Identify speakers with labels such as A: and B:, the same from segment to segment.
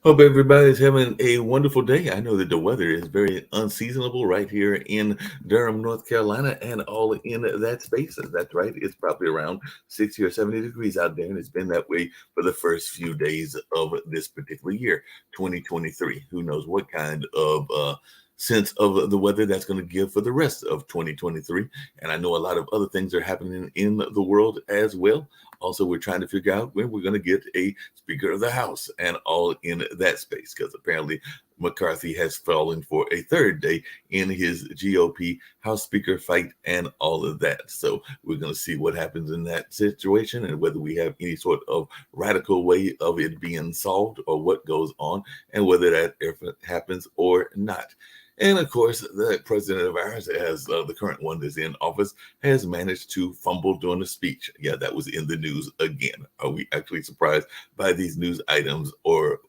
A: Hope everybody's having a wonderful day. I know that the weather is very unseasonable right here in Durham, North Carolina, and all in that space. That's right. It's probably around 60 or 70 degrees out there, and it's been that way for the first few days of this particular year, 2023. Who knows what kind of sense of the weather that's going to give for the rest of 2023. And I know a lot of other things are happening in the world as well. Also, we're trying to figure out when we're going to get a Speaker of the House and all in that space because apparently McCarthy has fallen for a third day in his GOP House Speaker fight and all of that. So we're going to see what happens in that situation and whether we have any sort of radical way of it being solved or what goes on and whether that ever happens or not. And of course, the president of ours, as the current one that's in office, has managed to fumble during a speech. Yeah, that was in the news again. Are we actually surprised by these news items or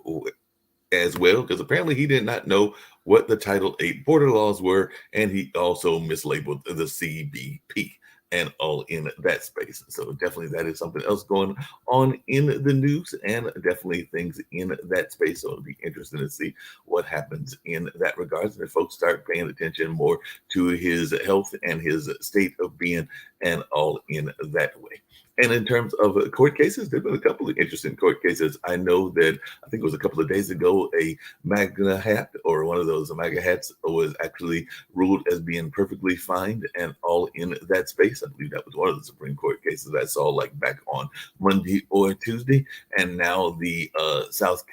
A: as well? Because apparently he did not know what the Title 8 border laws were, and he also mislabeled the CBP and all in that space. So definitely that is something else going on in the news and definitely things in that space. So it'll be interesting to see what happens in that regards. And if folks start paying attention more to his health and his state of being and all in that way. And in terms of court cases, there have been a couple of interesting court cases. I know that I think it was a couple of days ago, a MAGA hat or one of those MAGA hats was actually ruled as being perfectly fine and all in that space. I believe that was one of the Supreme Court cases I saw like back on Monday or Tuesday. And now the South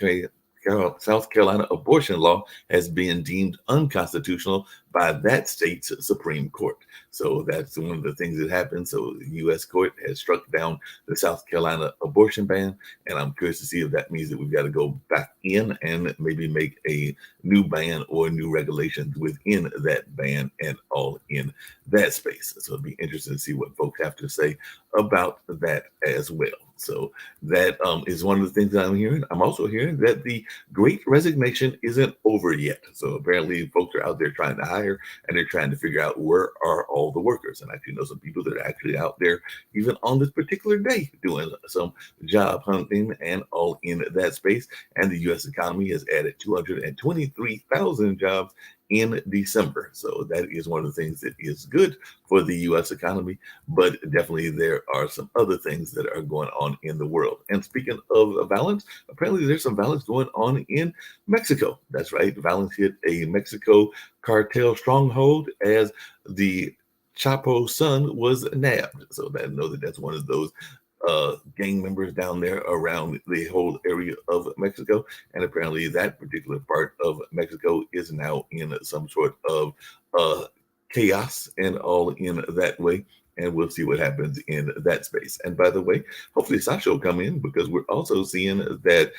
A: Carolina abortion law has been deemed unconstitutional by that state's Supreme Court. So that's one of the things that happened. So the U.S. court has struck down the South Carolina abortion ban, and I'm curious to see if that means that we've got to go back in and maybe make a new ban or new regulations within that ban and all in that space. So it'll be interesting to see what folks have to say about that as well. So that is one of the things that I'm hearing. I'm also hearing that the Great Resignation isn't over yet. So apparently, folks are out there trying to hire and they're trying to figure out where are all the workers. And I actually know some people that are actually out there even on this particular day doing some job hunting and all in that space. And the U.S. economy has added 223,000 jobs in December. So that is one of the things that is good for the US economy, but definitely there are some other things that are going on in the world. And speaking of violence, apparently there's some violence going on in Mexico. That's right. Violence hit a Mexico cartel stronghold as the Chapo son was nabbed. So that I know that that's one of those gang members down there around the whole area of Mexico. And apparently, that particular part of Mexico is now in some sort of uh, chaos and all in that way. And we'll see what happens in that space. And by the way, hopefully Sasha will come in because we're also seeing that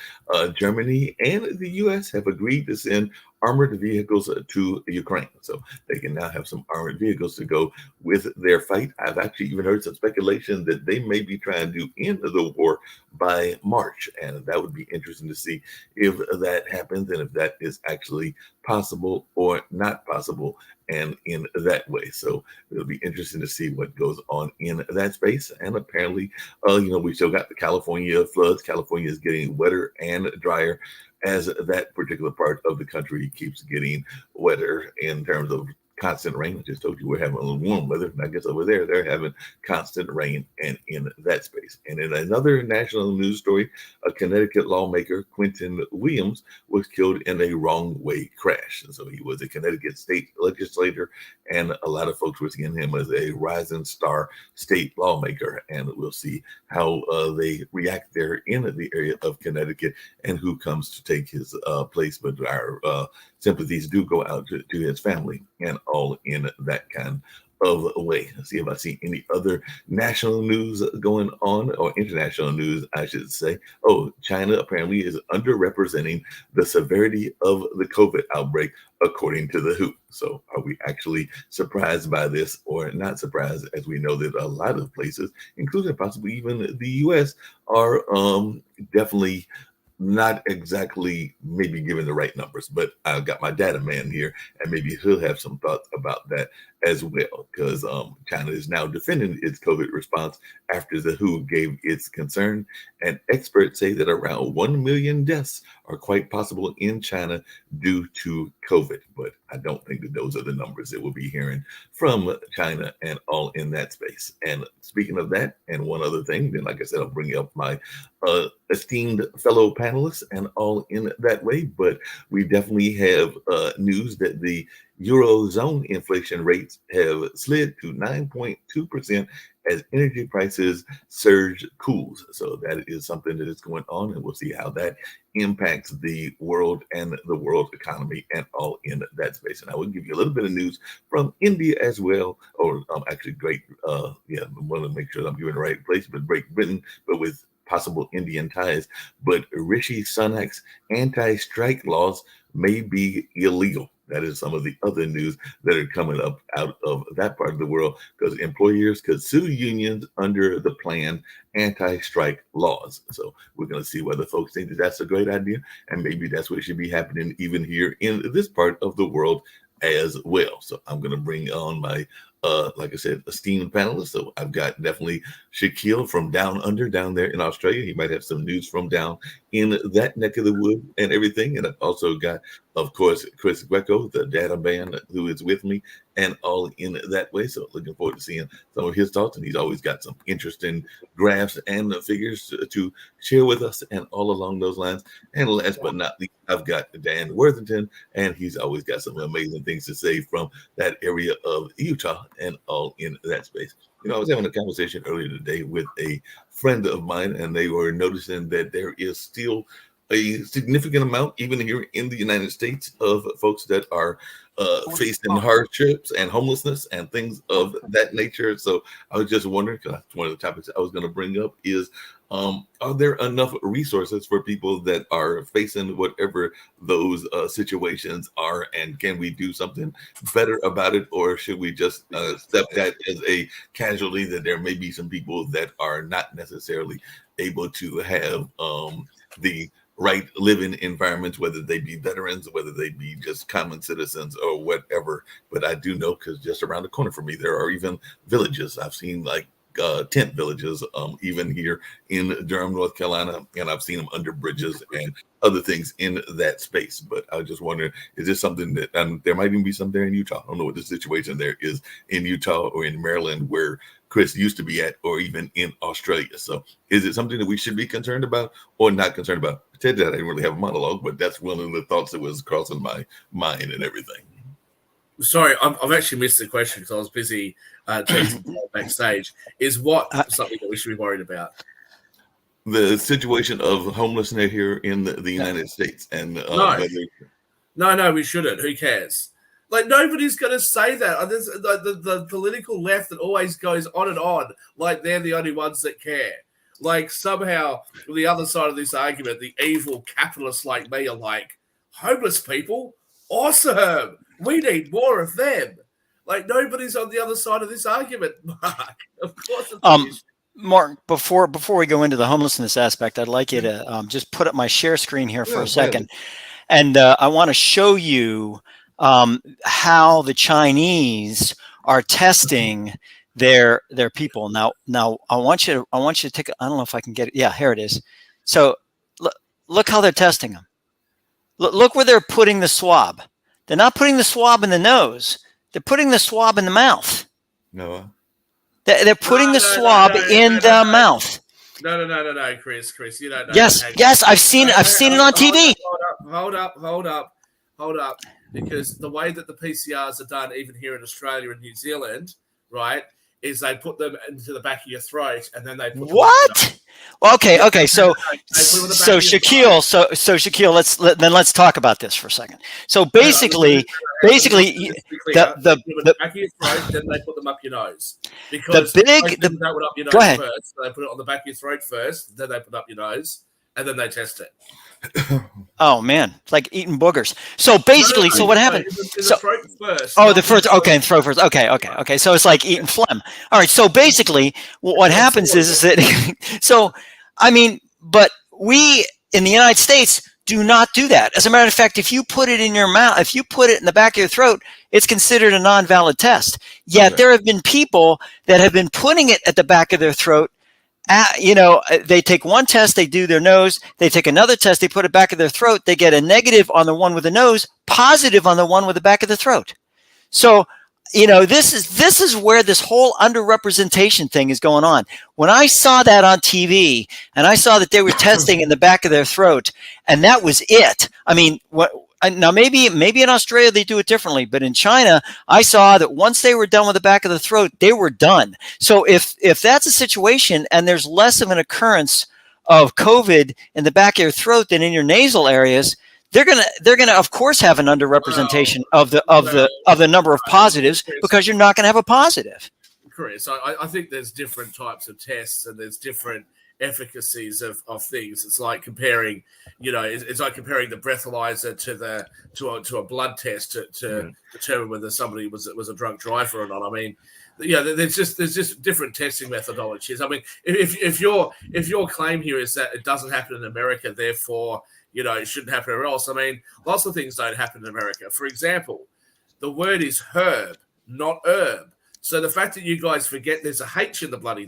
A: Germany and the US have agreed to send armored vehicles to Ukraine. So they can now have some armored vehicles to go with their fight. I've actually even heard some speculation that they may be trying to end the war by March. And that would be interesting to see if that happens and if that is actually possible or not possible and in that way. So it'll be interesting to see what goes on in that space. And apparently, we still got the California floods. California is getting wetter and drier as that particular part of the country keeps getting wetter in terms of constant rain. I just told you we're having a little warm weather. And I guess over there, they're having constant rain and in that space. And in another national news story, a Connecticut lawmaker, Quentin Williams, was killed in a wrong way crash. And so he was a Connecticut state legislator, and a lot of folks were seeing him as a rising star state lawmaker. And we'll see how they react there in the area of Connecticut and who comes to take his place. But our sympathies do go out to his family and all in that kind of way. Let's see if I see any other national news going on or international news, I should say. Oh, China apparently is underrepresenting the severity of the COVID outbreak, according to the WHO. So, are we actually surprised by this or not surprised? As we know that a lot of places, including possibly even the US, are definitely not exactly maybe giving the right numbers, but I've got my data man here, and maybe he'll have some thoughts about that as well, because China is now defending its COVID response after the WHO gave its concern. And experts say that around 1 million deaths are quite possible in China due to COVID. But I don't think that those are the numbers that we'll be hearing from China and all in that space. And speaking of that, and one other thing, then like I said, I'll bring up my esteemed fellow panelists and all in that way. But we definitely have news that the Eurozone inflation rates have slid to 9.2% as energy prices surge cools. So that is something that is going on, and we'll see how that impacts the world and the world economy and all in that space. And I will give you a little bit of news from India as well, or actually I want to make sure that I'm giving the right place, but Great Britain, but with possible Indian ties. But Rishi Sunak's anti-strike laws may be illegal. That is some of the other news that are coming up out of that part of the world, because employers could sue unions under the planned anti-strike laws. So we're going to see whether folks think that that's a great idea, and maybe that's what should be happening even here in this part of the world as well. So I'm going to bring on my like I said, esteemed panelists. So I've got definitely Shaquille from down under, down there in Australia. He might have some news from down in that neck of the wood and everything. And I've also got, of course, Chris Greco, the data man, who is with me and all in that way. So looking forward to seeing some of his thoughts. And he's always got some interesting graphs and figures to share with us and all along those lines. And last but not least, I've got Dan Worthington, and he's always got some amazing things to say from that area of Utah and all in that space. You know, I was having a conversation earlier today with a friend of mine, and they were noticing that there is still a significant amount, even here in the United States, of folks that are facing hardships and homelessness and things of that nature. So I was just wondering, because that's one of the topics I was going to bring up is, are there enough resources for people that are facing whatever those situations are, and can we do something better about it, or should we just accept that as a casualty, that there may be some people that are not necessarily able to have the right living environments, whether they be veterans, whether they be just common citizens or whatever. But I do know, because just around the corner from me, there are even villages. I've seen like tent villages, even here in Durham, North Carolina, and I've seen them under bridges and other things in that space. But I was just wondering, is this something that, there might even be some there in Utah. I don't know what the situation there is in Utah or in Maryland, where Chris used to be at, or even in Australia. So is it something that we should be concerned about or not concerned about? Ted, I didn't really have a monologue, but that's one of the thoughts that was crossing my mind and everything.
B: Sorry, I've actually missed the question because I was busy backstage. Is what something that we should be worried about?
A: The situation of homelessness here in the United States. And
B: No, we shouldn't. Who cares? Like, nobody's going to say that. There's the political left that always goes on and on, like they're the only ones that care. Like, somehow, the other side of this argument, the evil capitalists like me are like, homeless people? Awesome! We need more of them. Like, nobody's on the other side of this argument, Mark. Of course it's
C: Mark, before we go into the homelessness aspect, I'd like you to just put up my share screen here for a second. And I want to show you how the Chinese are testing their people. Now I want you to take I don't know if I can get it. Yeah, here it is. So look how they're testing them. Look where they're putting the swab. They're not putting the swab in the nose. They're putting the swab in the mouth.
A: No.
C: They're putting the swab in the mouth.
B: No, Chris. You don't know.
C: Yes, I've seen it. I've seen it on TV.
B: Hold up. Because the way that the PCRs are done, even here in Australia and New Zealand, right, is they put them into the back of your throat and then they put them
C: what? Well, okay. So Shaquille, let's talk about this for a second. So basically, the
B: back of your throat, then they put them up your nose. Because that would up your nose first. So they put it on the back of your throat first, then they put it up your nose, and then they test it.
C: Oh man, it's like eating boogers. So basically, so what happened?
B: The throat first.
C: Oh, the first. Okay, and throat first. Okay. So it's like eating phlegm. All right. So basically, what happens is that. So I mean, but we in the United States, do not do that. As a matter of fact, if you put it in your mouth, if you put it in the back of your throat, it's considered a non-valid test. Yet there have been people that have been putting it at the back of their throat. They take one test, they do their nose, they take another test, they put it back of their throat, they get a negative on the one with the nose, positive on the one with the back of the throat. So, this is where this whole underrepresentation thing is going on. When I saw that on TV and I saw that they were testing in the back of their throat, and that was it. I mean, now maybe in Australia they do it differently, but in China, I saw that once they were done with the back of the throat, they were done. So if that's a situation and there's less of an occurrence of COVID in the back of your throat than in your nasal areas, they're gonna of course have an underrepresentation of the number of positives, because you're not gonna have a positive.
B: Chris, I think there's different types of tests and there's different efficacies of things. It's like comparing, it's like comparing the breathalyzer to a blood test to determine whether somebody was a drunk driver or not. I mean, there's just different testing methodologies. I mean, if your claim here is that it doesn't happen in America, therefore it shouldn't happen anywhere else. I mean, lots of things don't happen in America. For example, the word is herb, not herb. So the fact that you guys forget there's a H in the bloody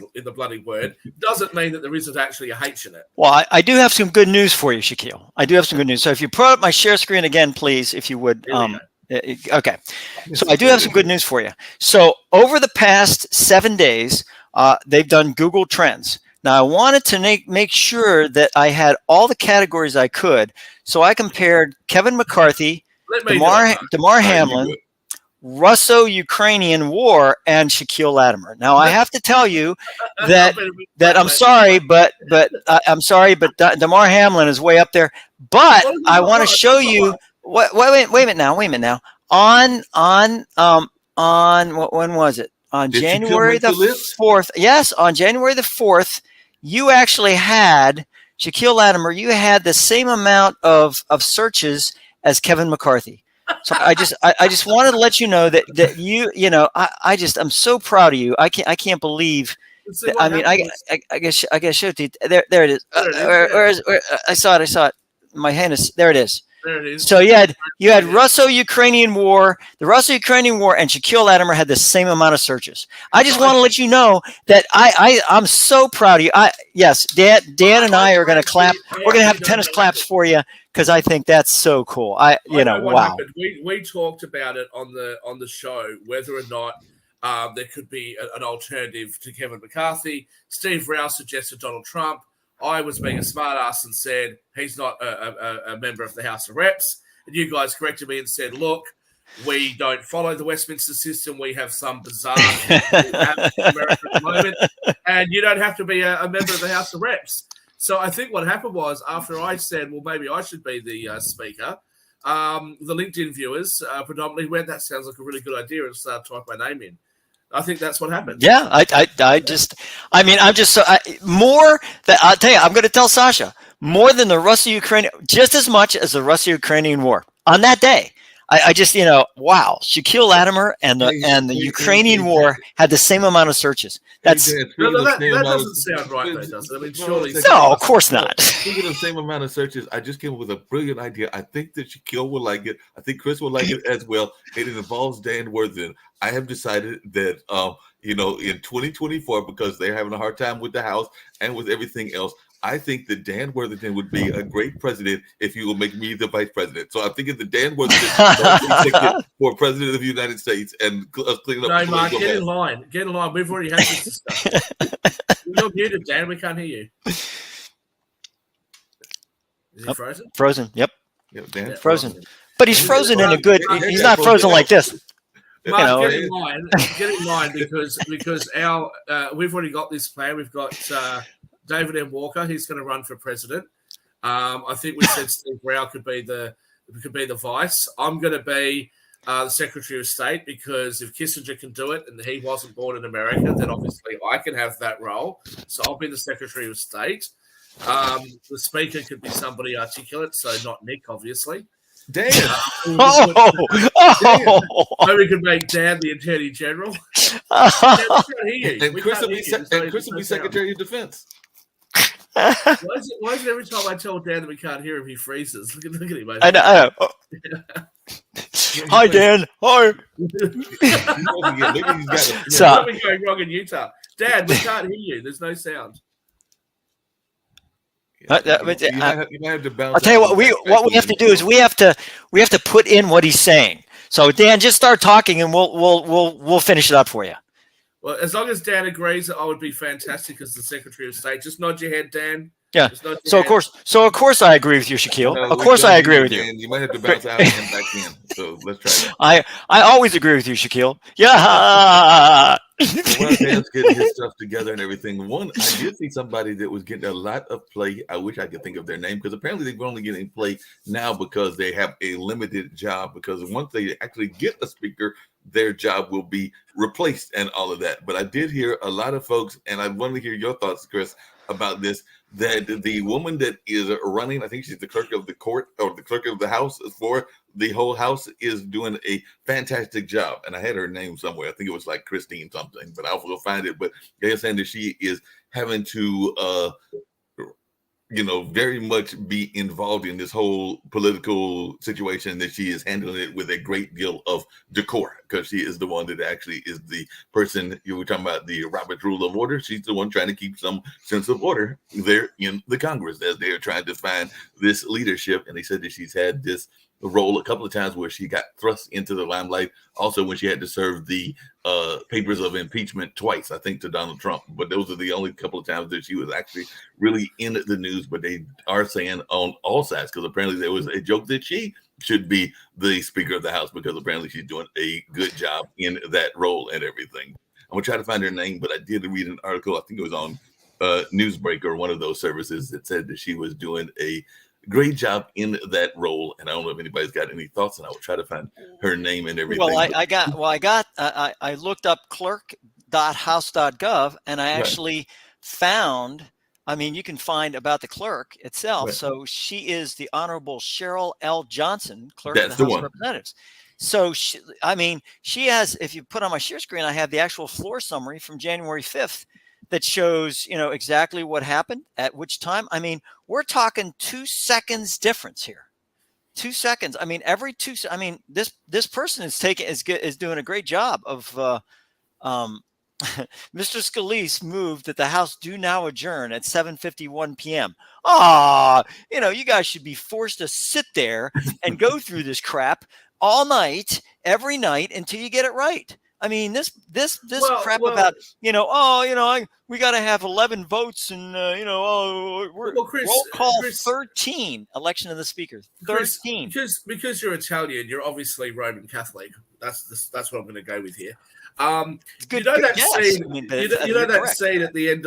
B: word doesn't mean that there isn't actually a H in it.
C: Well, I do have some good news for you, Shaquille. I do have some good news. So if you put up my share screen again, please, if you would. Okay. So I do have some good news for you. So over the past 7 days, they've done Google Trends. Now, I wanted to make sure that I had all the categories I could. So I compared Kevin McCarthy, Damar Hamlin, Russo-Ukrainian War, and Shaquille Latimer. Now, I have to tell you that I'm sorry, but Damar Hamlin is way up there. But I want to show you. Wait a minute now. On when was it? On January the 4th. Yes, on January the 4th. You actually had Shaquille Latimer. You had the same amount of searches as Kevin McCarthy. So I just wanted to let you know that I'm so proud of you. I can't believe. I mean, I guess show it to you. There it is. Where I saw it. My hand is there. It is.
B: There it is.
C: So you had Russo-Ukrainian War, the Russo-Ukrainian War, and Shaquille Latimer had the same amount of searches. I just want to let you know that I'm so proud of you. Yes, Dan and I are going to clap. We're going to have tennis claps for you, because I think that's so cool. Wow.
B: We talked about it on the show, whether or not there could be an alternative to Kevin McCarthy. Steve Rouse suggested Donald Trump. I was being a smartass and said he's not a member of the House of Reps. And you guys corrected me and said, look, we don't follow the Westminster system. We have some bizarre in America at the moment. And you don't have to be a member of the House of Reps. So I think what happened was, after I said, well, maybe I should be the speaker, the LinkedIn viewers predominantly went, that sounds like a really good idea, and started typing my name in. I think that's what happened.
C: Yeah, I'll tell you, I'm going to tell Sasha, more than the Russo-Ukrainian, just as much as the Russo-Ukrainian War on that day. I just, wow, Shaquille Latimer and the Ukrainian War had the same amount of searches. That
B: doesn't sound right, though, does it? I mean, surely.
C: No, of course not.
A: Speaking of the same amount of searches, I just came up with a brilliant idea. I think that Shaquille will like it. I think Chris will like it as well. It involves Dan Worthington. I have decided that, in 2024, because they're having a hard time with the House and with everything else, I think that Dan Worthington would be a great president if you will make me the vice president. So I'm thinking that Dan Worthington for president of the United States and clean up.
B: No, Mark, get in line. Get in line. We've already had this discussion. You're muted, Dan. We can't hear you. Is he frozen?
C: Frozen. Yep.
A: Yeah, Dan
C: frozen. But he's frozen in a good. He's not frozen like this.
B: Mark, get in line because we've already got this plan. We've got David M. Walker. He's going to run for president. I think we said Steve Brown could be the vice. I'm going to be the Secretary of State, because if Kissinger can do it and he wasn't born in America, then obviously I can have that role. So I'll be the Secretary of State. The Speaker could be somebody articulate, so not Nick, obviously.
A: Dan.
B: Maybe we could make Dan the Attorney General.
A: And Chris will be Secretary of Defense.
B: Why is it every time I tell Dan that we can't hear him, he freezes? Look at him.
C: I know. Hi, Dan. Hi. So,
B: Something going wrong in Utah. Dan, we can't hear you. There's no sound.
A: You might have to bounce.
C: I'll tell you what we have to do is we have to put in what he's saying. So Dan, just start talking and we'll finish it up for you.
B: Well, as long as Dan agrees, I would be fantastic as the Secretary of State. Just nod your head, Dan.
C: Yeah. So of course I agree with you, Shaquille.
A: No,
C: of course I agree with you.
A: You might have to bounce out and back in. So let's try that.
C: I always agree with you, Shaquille. Yeah.
A: Well, Dan's getting his stuff together and everything. I did see somebody that was getting a lot of play. I wish I could think of their name because apparently they're only getting play now because they have a limited job. Because once they actually get a speaker, their job will be replaced and all of that. But I did hear a lot of folks, and I want to hear your thoughts, Chris, about this. That the woman that is running, I think she's the clerk of the court or the clerk of the house for the whole house, is doing a fantastic job. And I had her name somewhere. I think it was like Christine something, but I'll go find it. But they're saying that she is having to, very much be involved in this whole political situation, that she is handling it with a great deal of decor because she is the one that actually is the person you were talking about, the Robert's Rule of Order. She's the one trying to keep some sense of order there in the Congress as they're trying to find this leadership. And they said that she's had this role a couple of times where she got thrust into the limelight. Also, when she had to serve the papers of impeachment twice, I think, to Donald Trump. But those are the only couple of times that she was actually really in the news. But they are saying on all sides, because apparently there was a joke that she should be the Speaker of the House because apparently she's doing a good job in that role and everything. I'm going to try to find her name, but I did read an article, I think it was on Newsbreaker, one of those services, that said that she was doing a great job in that role, and I don't know if anybody's got any thoughts, and I will try to find her name and everything.
C: Well, I looked up clerk.house.gov, and I actually found. I mean, you can find about the clerk itself. Right. So she is the Honorable Cheryl L. Johnson, clerk of the House of Representatives. So she has. If you put on my share screen, I have the actual floor summary from January 5th. That shows, exactly what happened at which time. I mean, we're talking 2 seconds difference here. 2 seconds. I mean, every 2. I mean, this person is doing a great job of. Mr. Scalise moved that the House do now adjourn at 7:51 p.m. You guys should be forced to sit there and go through this crap all night, every night until you get it right. I mean, this crap about, we got to have 11 votes and, roll call 13, election of the Speaker, 13.
B: Because you're Italian, you're obviously Roman Catholic. That's what I'm going to go with here. Scene at the end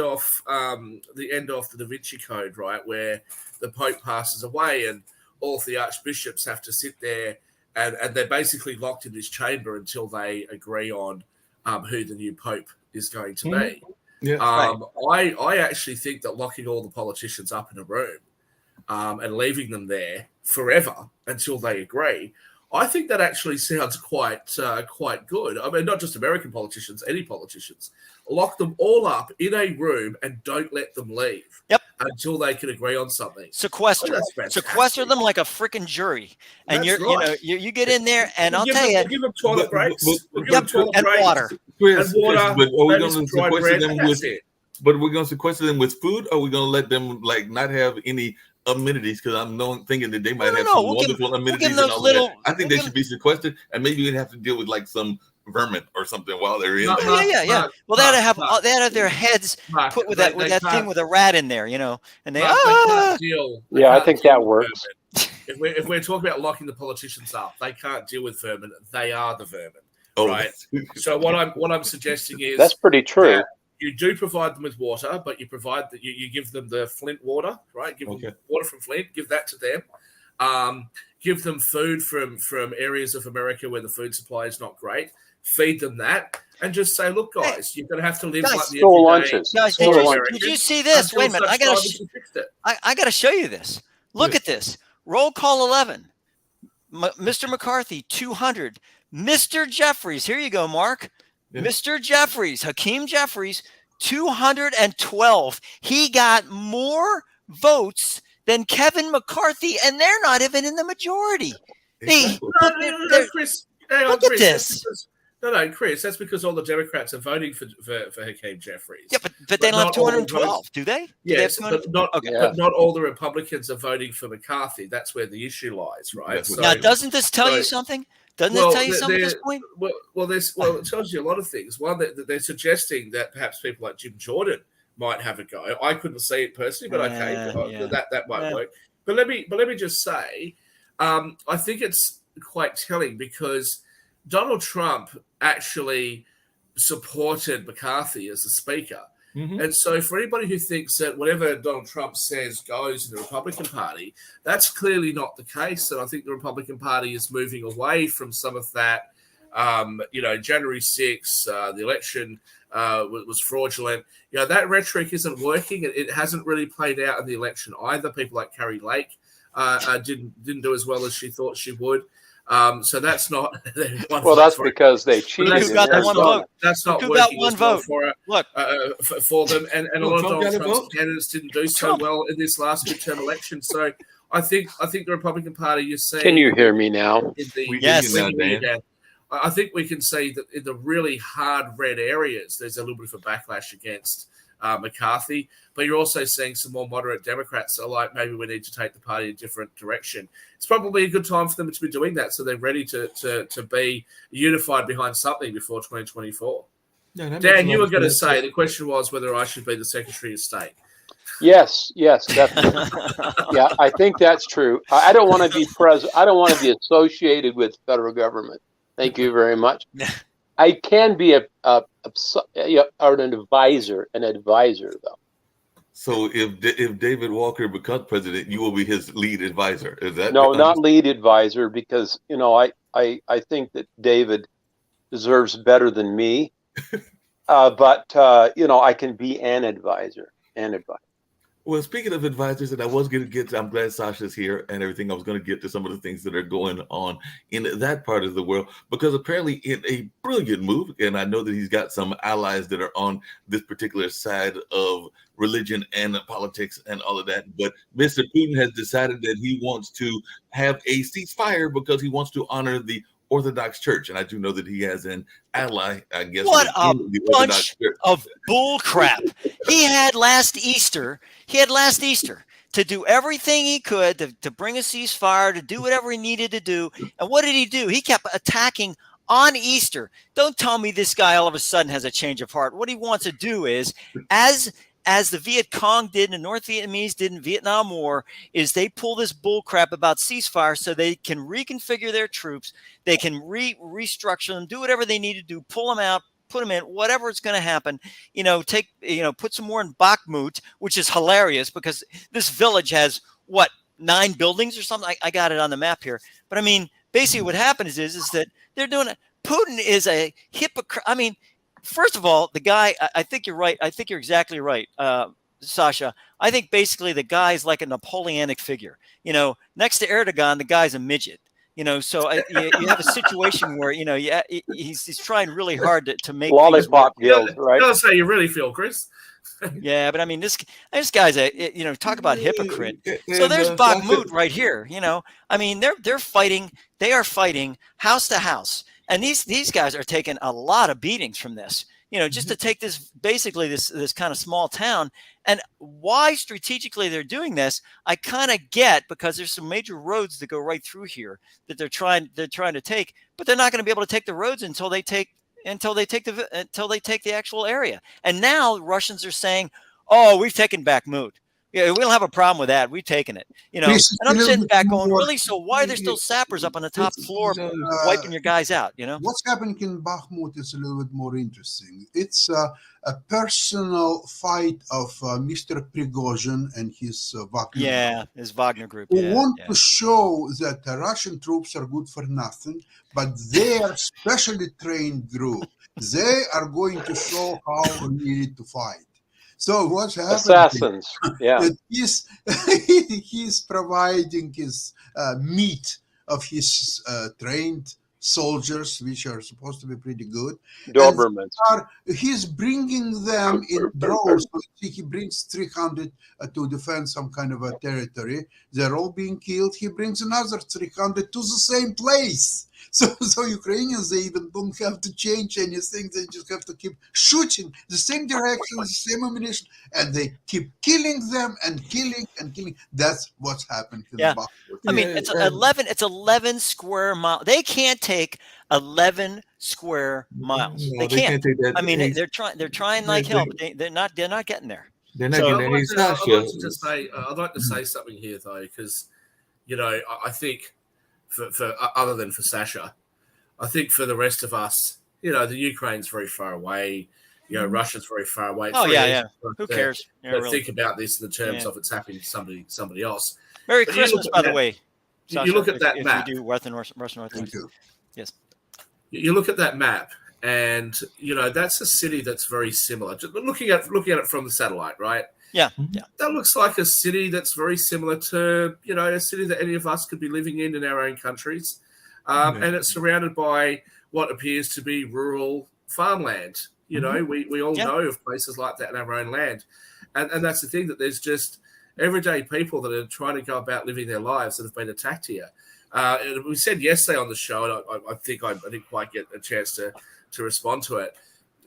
B: of the Da Vinci Code, right, where the Pope passes away and all the archbishops have to sit there. And they're basically locked in this chamber until they agree on who the new pope is going to be. Yeah, I actually think that locking all the politicians up in a room and leaving them there forever until they agree, I think that actually sounds quite good. I mean, not just American politicians, any politicians. Lock them all up in a room and don't let them leave.
C: Yep.
B: Until they can agree on something.
C: Sequester them like a freaking jury, and you get in there, and I'll tell you,
B: give them toilet breaks,
C: and water,
A: Chris, but we're going to sequester them with food, or we're going to let them not have any amenities? Because I'm thinking that they might have some wonderful amenities and all that. I think they should be sequestered, and maybe you'd have to deal with some vermin or something while they're in there.
C: Yeah. Well, they had to have their heads put with that thing with a rat in there, and they.
B: Can't deal.
D: I think that works.
B: If we're talking about locking the politicians up, they can't deal with vermin. They are the vermin, right? So what I'm suggesting is
D: that's pretty true.
B: You do provide them with water, but you provide that you give them the Flint water, right? Give them water from Flint. Give that to them. Give them food from areas of America where the food supply is not great. Feed them that, and just say, "Look, guys, you're going to have to live like the
D: school lunches."
C: Guys, did you see this? Wait a minute, I got to show you this. Look at this. Roll call 11. Mr. McCarthy 200. Mr. Jeffries, here you go, Mark. Yeah. Mr. Jeffries, Hakeem Jeffries 212. He got more votes than Kevin McCarthy, and they're not even in the majority.
A: Exactly.
B: No, Chris. Hang on,
C: Look at
B: Chris.
C: this.
B: No, Chris. That's because all the Democrats are voting for Hakeem Jeffries.
C: Yeah, but they don't have
B: not all the
C: 212,
B: votes-
C: do they? Do
B: Yes,
C: they have
B: but not.
C: Okay.
D: Yeah.
B: But not all the Republicans are voting for McCarthy. That's where the issue lies, right?
A: That's what-
C: Now, doesn't this tell you
B: so-
C: something? Doesn't
B: Well,
C: it tell you something at this point?
B: it tells you a lot of things. One, that they're suggesting that perhaps people like Jim Jordan might have a go. I couldn't see it personally, but okay,
C: Yeah.
B: that might
C: Yeah.
B: work. But let me just say, I think it's quite telling because Donald Trump actually supported McCarthy as the speaker.
A: Mhm.
B: And so for anybody who thinks that whatever Donald Trump says goes in the Republican Party, that's clearly not the case. And I think the Republican Party is moving away from some of that. January 6th, the election was fraudulent. That rhetoric isn't working. It hasn't really played out in the election either. People like Carrie Lake didn't do as well as she thought she would. So that's not.
D: Well, that's because they cheated.
B: That's-
C: Who got the
B: that's
C: one
B: not-
C: vote?
B: That's not
C: Who got
B: working
C: one
B: as well
C: vote?
B: for
C: Look,
B: for them, and a lot of
A: Trump got
B: Donald
A: a
B: Trump's
A: vote?
B: candidates didn't do so
C: Trump.
B: well in this last midterm election. So I think the Republican Party, you're saying,
D: Can you hear me now?
B: in the
A: We
C: Yes.
A: hear you now, Dan.
B: I think we can see that in the really hard red areas, there's a little bit of a backlash against McCarthy, but you're also seeing some more moderate Democrats that are like, maybe we need to take the party a different direction. It's probably a good time for them to be doing that, so they're ready to be unified behind something before 2024.
A: Yeah, that makes
B: Dan,
A: a
B: you
A: lot
B: were
A: of
B: going to
A: sense.
B: say the question was whether I should be the Secretary of State.
D: Yes, definitely. Yeah, I think that's true. I don't want to be I don't want to be associated with federal government. Thank you very much. I can be an advisor though.
A: So if David Walker becomes president, you will be his lead advisor. Is that
D: No, not lead advisor, because I think that David deserves better than me. But I can be an advisor.
A: Well, speaking of advisors, and I was going to get to, I'm glad Sasha's here and everything. I was going to get to some of the things that are going on in that part of the world, because apparently in a brilliant move, and I know that he's got some allies that are on this particular side of religion and politics and all of that. But Mr. Putin has decided that he wants to have a ceasefire because he wants to honor the Orthodox Church. And I do know that he has an ally, I guess.
C: What a
A: within the Orthodox
C: bunch
A: Church.
C: of bull crap. He had last Easter to do everything he could to bring a ceasefire, to do whatever he needed to do. And what did he do? He kept attacking on Easter. Don't tell me this guy all of a sudden has a change of heart. What he wants to do is, as the Viet Cong did and the North Vietnamese did in Vietnam War, is they pull this bull crap about ceasefire so they can reconfigure their troops. They can restructure them, do whatever they need to do, pull them out, put them in, whatever is going to happen, put some more in Bakhmut, which is hilarious because this village has 9 buildings or something. I got it on the map here. But I mean, basically what happened is that they're doing it. Putin is a hypocrite. I mean, first of all, the guy, I think you're right. I think you're exactly right, Sasha. I think basically the guy is like a Napoleonic figure. Next to Erdogan, the guy's a midget. So you have a situation where he's trying really hard to make
D: Lollipop guild, right?
B: That's how you really feel, Chris.
C: Yeah, but I mean, this guy's talk about hypocrite. So
A: And,
C: there's
A: Sasha-
C: Bakhmut right here. I mean, they're fighting. They are fighting house to house, and these guys are taking a lot of beatings from this. Just to take this kind of small town. And why strategically they're doing this, I kind of get, because there's some major roads that go right through here that they're trying to take, but they're not going to be able to take the roads until they take the actual area. And now Russians are saying, "Oh, we've taken Bakhmut. Yeah, we don't have a problem with that. We've taken it." And I'm sitting back going, "Really? So why are there still sappers up on the top floor wiping your guys out?"
E: What's happening in Bakhmut is a little bit more interesting. It's a personal fight of Mr. Prigozhin and his Wagner.
C: Yeah, his Wagner group.
E: Who
C: Yeah,
E: want
C: yeah.
E: to show that the Russian troops are good for nothing, but they are specially trained group. They are going to show how we need to fight. So what's happening?
D: Assassins. Yeah.
E: That he's providing his meat of his trained soldiers, which are supposed to be pretty good.
D: Dobermans.
E: He's bringing them in droves. So he brings 300 to defend some kind of a territory. They're all being killed. He brings another 300 to the same place. So Ukrainians, they even don't have to change anything. They just have to keep shooting the same direction, the same ammunition, and they keep killing them and killing and killing. That's what's happened in the Bakhmut.
C: I mean, it's 11. It's 11 square miles. They can't take 11 square miles.
A: No,
C: they can't.
A: take that.
C: I mean, they're trying like hell, but they're not getting there.
A: They're not
C: So-
A: getting there.
B: I'd like to say something here though, because I think for other than for Sasha, I think for the rest of us, the Ukraine's very far away. Russia's very far away. It's
C: Oh
B: very
C: yeah.
B: easy for us
C: Who
B: to-
C: cares? Yeah,
B: to
C: really.
B: think about this in the terms of it's happening to somebody else.
C: Merry
B: But you
C: Christmas,
B: look
C: by
B: at
C: the
B: that-
C: way.
B: you
C: Sasha,
B: look at that
C: if
B: map.
C: you do Russian Orthodox.
E: Thank you.
B: You look at that map, and that's a city that's very similar. Just looking at it from the satellite, right?
C: Yeah.
B: That looks like a city that's very similar to a city that any of us could be living in our own countries, and it's surrounded by what appears to be rural farmland. We all know of places like that in our own land, and that's the thing, that there's just everyday people that are trying to go about living their lives that have been attacked here. We said yesterday on the show, and I think I didn't quite get a chance to respond to it,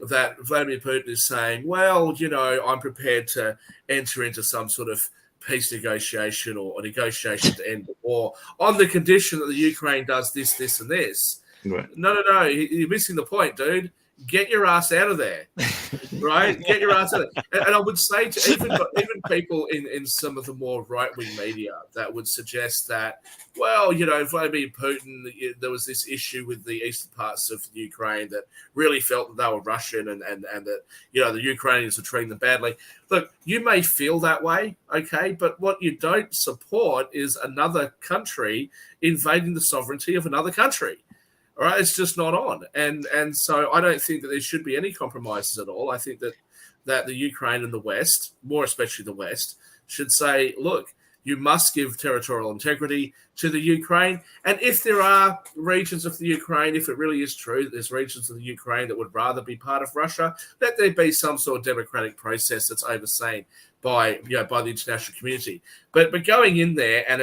B: that Vladimir Putin is saying, well, I'm prepared to enter into some sort of peace negotiation or a negotiation to end the war on the condition that the Ukraine does this, this, and this.
A: Right.
B: No, you're missing the point, dude. Get your ass out of there, right? Get your ass out of there. And I would say to even people in some of the more right-wing media that would suggest that, well, Vladimir Putin, there was this issue with the eastern parts of Ukraine that really felt that they were Russian and that, the Ukrainians were treating them badly. Look, you may feel that way, okay, but what you don't support is another country invading the sovereignty of another country. All right, it's just not on, and so I don't think that there should be any compromises at all. I think that the Ukraine and the West, more especially the West, should say, look, you must give territorial integrity to the Ukraine, and if there are regions of the Ukraine, if it really is true that there's regions of the Ukraine that would rather be part of Russia, let there be some sort of democratic process that's overseen by the international community. But going in there and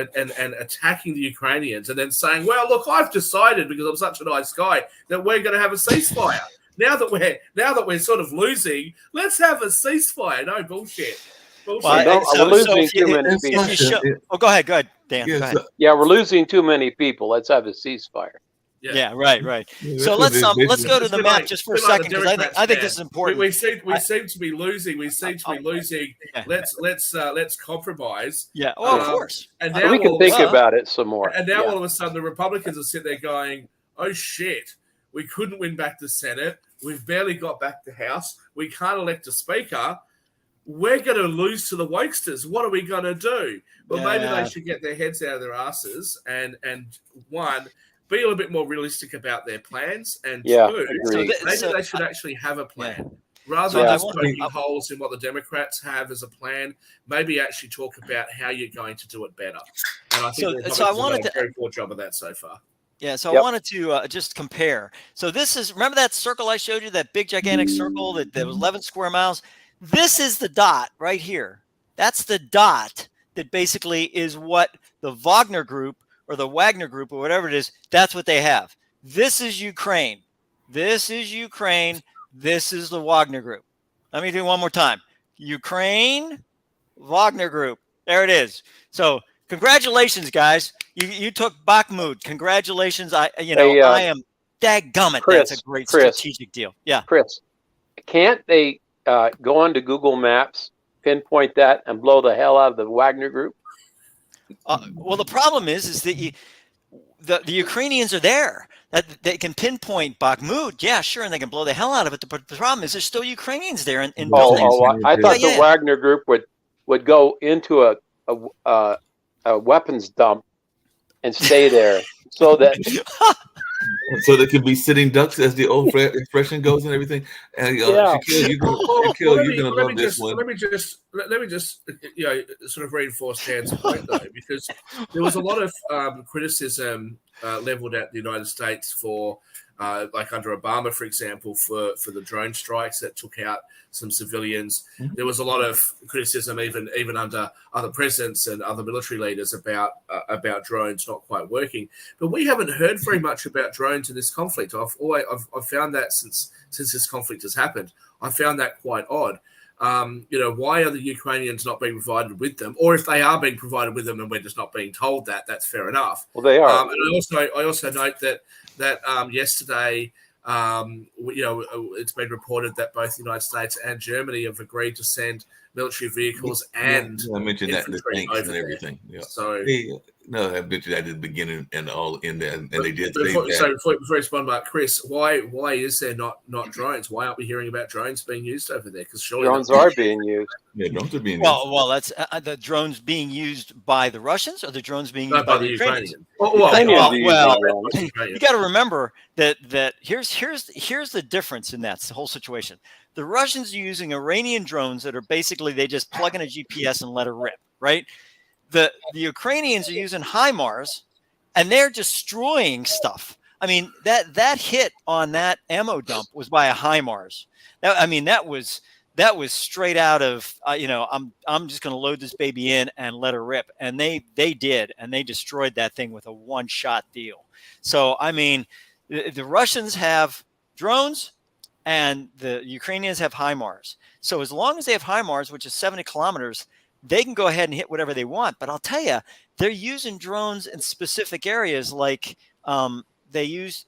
B: attacking the Ukrainians and then saying, well, look, I've decided, because I'm such a nice guy, that we're going to have a ceasefire. Now that we're sort of losing, let's have a ceasefire. No bullshit.
C: Well,
D: we're losing too many people.
C: Go ahead, Dan.
A: Yeah,
C: Go ahead.
D: Yeah, we're losing too many people. Let's have a ceasefire.
C: Yeah, right.
A: Yeah,
C: So
A: that's what
C: let's go to
B: It's
C: the
B: been
C: map
B: like-
C: just for a
B: it's been like
C: second,
B: the
C: because I think this
B: Democrats,
C: is important.
B: We seem to be losing. We seem to be losing.
C: Yeah.
B: Let's compromise.
C: Yeah. Oh, of
B: Um,
C: course.
B: And
D: We
B: now
D: can
B: all of a
D: think
B: sudden-
D: about it some more.
B: And now
D: Yeah.
B: all of a sudden, the Republicans are sitting there going, "Oh shit, we couldn't win back the Senate. We've barely got back the House. We can't elect a speaker. We're going to lose to the wokesters. What are we going to do?" Well, maybe
C: Yeah.
B: they should get their heads out of their asses and one, be a little bit more realistic about their plans, and
D: Yeah,
B: two,
D: agreed.
B: maybe they should actually have a plan. Rather
C: So
B: than
C: I
B: just
C: want-
B: poking holes in what the Democrats have as a plan, maybe actually talk about how you're going to do it better. And I think
C: So-
B: the Republicans
C: so I
B: have
C: wanted
B: done a
C: to-
B: very poor job of that so far.
C: Yeah, so I
D: Yep.
C: wanted to just compare. So this is, remember that circle I showed you, that big gigantic circle that was 11 square miles? This is the dot right here. That's the dot that basically is what the Wagner Group or the Wagner Group or whatever it is, that's what they have. This is Ukraine. This is Ukraine. This is the Wagner Group. Let me do one more time. Ukraine, Wagner Group. There it is. So congratulations, guys. You took Bakhmut. Congratulations. I am dadgummit.
D: Chris,
C: That's a great
D: Chris.
C: strategic deal. Yeah.
D: Chris, can't they go onto Google Maps, pinpoint that, and blow the hell out of the Wagner Group?
C: Well, the problem is that the Ukrainians are there. That they can pinpoint Bakhmut. Yeah, sure, and they can blow the hell out of it. But the problem is there's still Ukrainians there in buildings.
D: I thought
C: Yeah.
D: the Wagner Group would go into a weapons dump and stay there so that
A: So they could be sitting ducks, as the old expression goes, and everything. And
D: Yeah.
A: Shaquille, you're gonna love this one.
B: Let me just sort of reinforce Dan's point though, because there was a lot of criticism leveled at the United States for, like under Obama, for example, for the drone strikes that took out some civilians.
A: Mhm.
B: There was a lot of criticism, even under other presidents and other military leaders, about drones not quite working. But we haven't heard very much about drones in this conflict. I've found that since this conflict has happened, I found that quite odd. Why are the Ukrainians not being provided with them? Or if they are being provided with them and we're just not being told that, that's fair enough.
D: Well, they are.
B: And I also note that yesterday, it's been reported that both the United States and Germany have agreed to send military vehicles and
A: I mentioned that in the
B: infantry
A: tanks and
B: over there.
A: everything. Yeah.
B: So.
A: No, I mentioned that at the beginning and all in there, and they did say
B: Before
A: that.
B: I respond, Mark, Chris, why is there not drones? Why aren't we hearing about drones being used over there? Because surely
D: Drones are being used.
A: Yeah, drones are being
C: Well, that's the drones being used by the Russians or the drones being used
B: by
C: the Ukrainians. You got to remember that here's the difference in that whole situation. The Russians are using Iranian drones that are basically they just plug in a GPS and let it rip, right? The Ukrainians are using HIMARS and they're destroying stuff. I mean, that hit on that ammo dump was by a HIMARS. That was straight out of I'm just going to load this baby in and let her rip, and they did, and they destroyed that thing with a one-shot deal. So I mean, the Russians have drones and the Ukrainians have HIMARS. So as long as they have HIMARS, which is 70 kilometers, they can go ahead and hit whatever they want. But I'll tell you, they're using drones in specific areas. Like the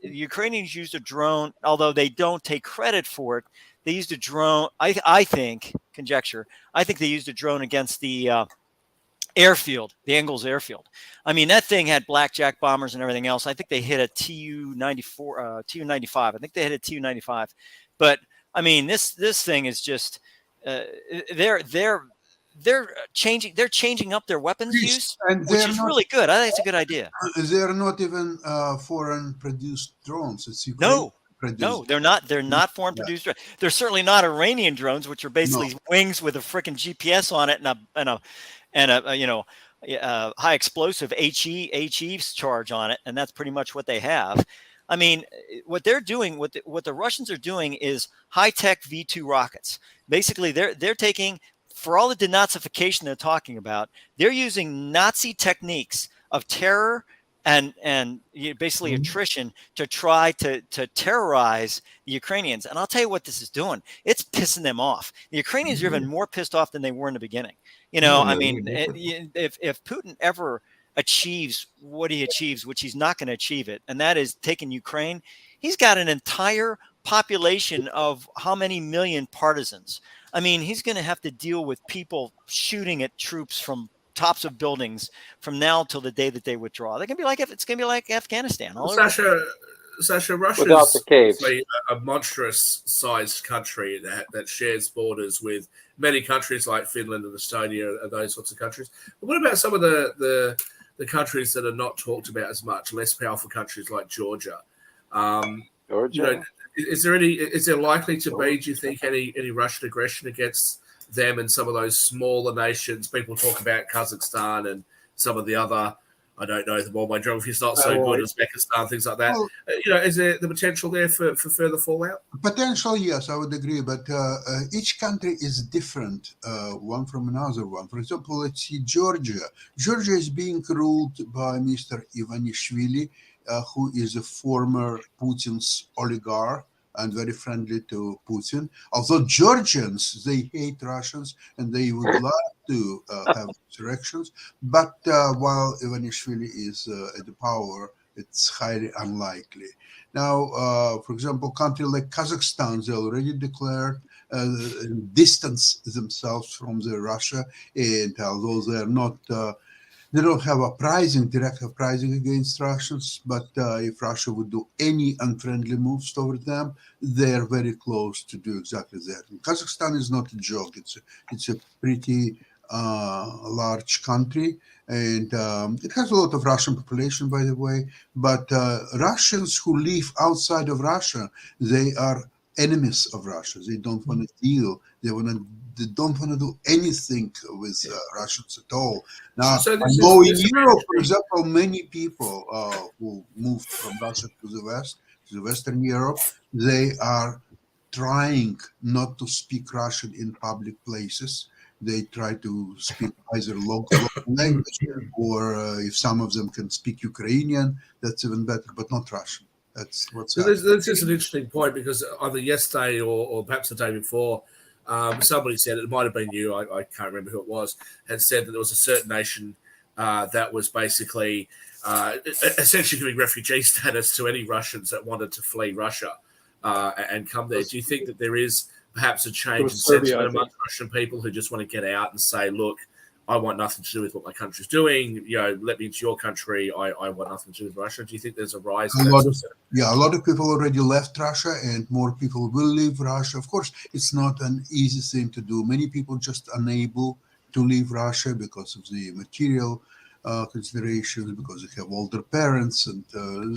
C: Ukrainians used a drone, although they don't take credit for it. They used a drone. I think conjecture. I think they used a drone against the airfield, the Engels airfield. I mean, that thing had blackjack bombers and everything else. I think they hit a Tu-94, Tu-95. I think they hit a Tu-95. But I mean, this thing is just they're changing up their weapons use, which is really good. I think it's a good idea.
E: They're not even foreign produced drones. It's Ukraine.
C: No, they're not. They're not foreign produced. They're certainly not Iranian drones, which are basically wings with a freaking GPS on it and a high explosive HE charge on it, and that's pretty much what they have. I mean, what they're doing, what the Russians are doing, is high tech V2 rockets. Basically, they're taking, for all the denazification they're talking about, they're using Nazi techniques of terror and basically attrition to try to terrorize the Ukrainians. And I'll tell you what this is doing. It's pissing them off. The Ukrainians are even more pissed off than they were in the beginning. I mean, if Putin ever achieves what he achieves, which he's not going to achieve it, and that is taking Ukraine, he's got an entire population of how many million partisans. I mean, he's going to have to deal with people shooting at troops from tops of buildings from now till the day that they withdraw. It's going to be like Afghanistan.
B: Sasha, Russia is a monstrous-sized country that shares borders with many countries like Finland and Estonia and those sorts of countries. But what about some of the countries that are not talked about as much, less powerful countries like Georgia?
D: Georgia.
B: Is there likely to be, do you think, any Russian aggression against them and some of those smaller nations? People talk about Kazakhstan and some of the other, I don't know them all. My geography is not so good, Uzbekistan, things like that. Is there the potential there for further fallout?
E: Potential, yes, I would agree. But each country is different, one from another one. For example, let's see Georgia. Georgia is being ruled by Mr. Ivanishvili, who is a former Putin's oligarch and very friendly to Putin. Although Georgians, they hate Russians and they would love to have insurrections. But while Ivanishvili is at the power, it's highly unlikely. Now, for example, country like Kazakhstan, they already declared distance themselves from Russia, and although they're not they don't have direct uprising against Russians, but if Russia would do any unfriendly moves toward them, they're very close to do exactly that. And Kazakhstan is not a joke. It's a pretty large country, and it has a lot of Russian population, by the way. But Russians who live outside of Russia, they are enemies of Russia. They don't want to deal. They don't want to do anything with Russians at all. Now,
B: So
E: I
B: this
E: know
B: is-
E: in
B: this is
E: Europe, for
B: interesting.
E: example, many people who moved from Russia to the West, to the Western Europe, they are trying not to speak Russian in public places. They try to speak either local language, or if some of them can speak Ukrainian, that's even better, but not Russian. That's what's
B: So
E: happening.
B: this is an interesting point, because either yesterday or perhaps the day before, somebody said, it might have been you, I can't remember who it was, had said that there was a certain nation that was basically essentially giving refugee status to any Russians that wanted to flee Russia and come there. Do you think that there is perhaps a change in
D: was Serbia, I
B: sentiment
D: think.
B: amongst Russian people who just want to get out and say, look, I want nothing to do with what my country's doing. Let me into your country. I want nothing to do with Russia. Do you think there's a rise?
E: A lot of people already left Russia, and more people will leave Russia. Of course, it's not an easy thing to do. Many people just unable to leave Russia because of the material considerations, because they have older parents, and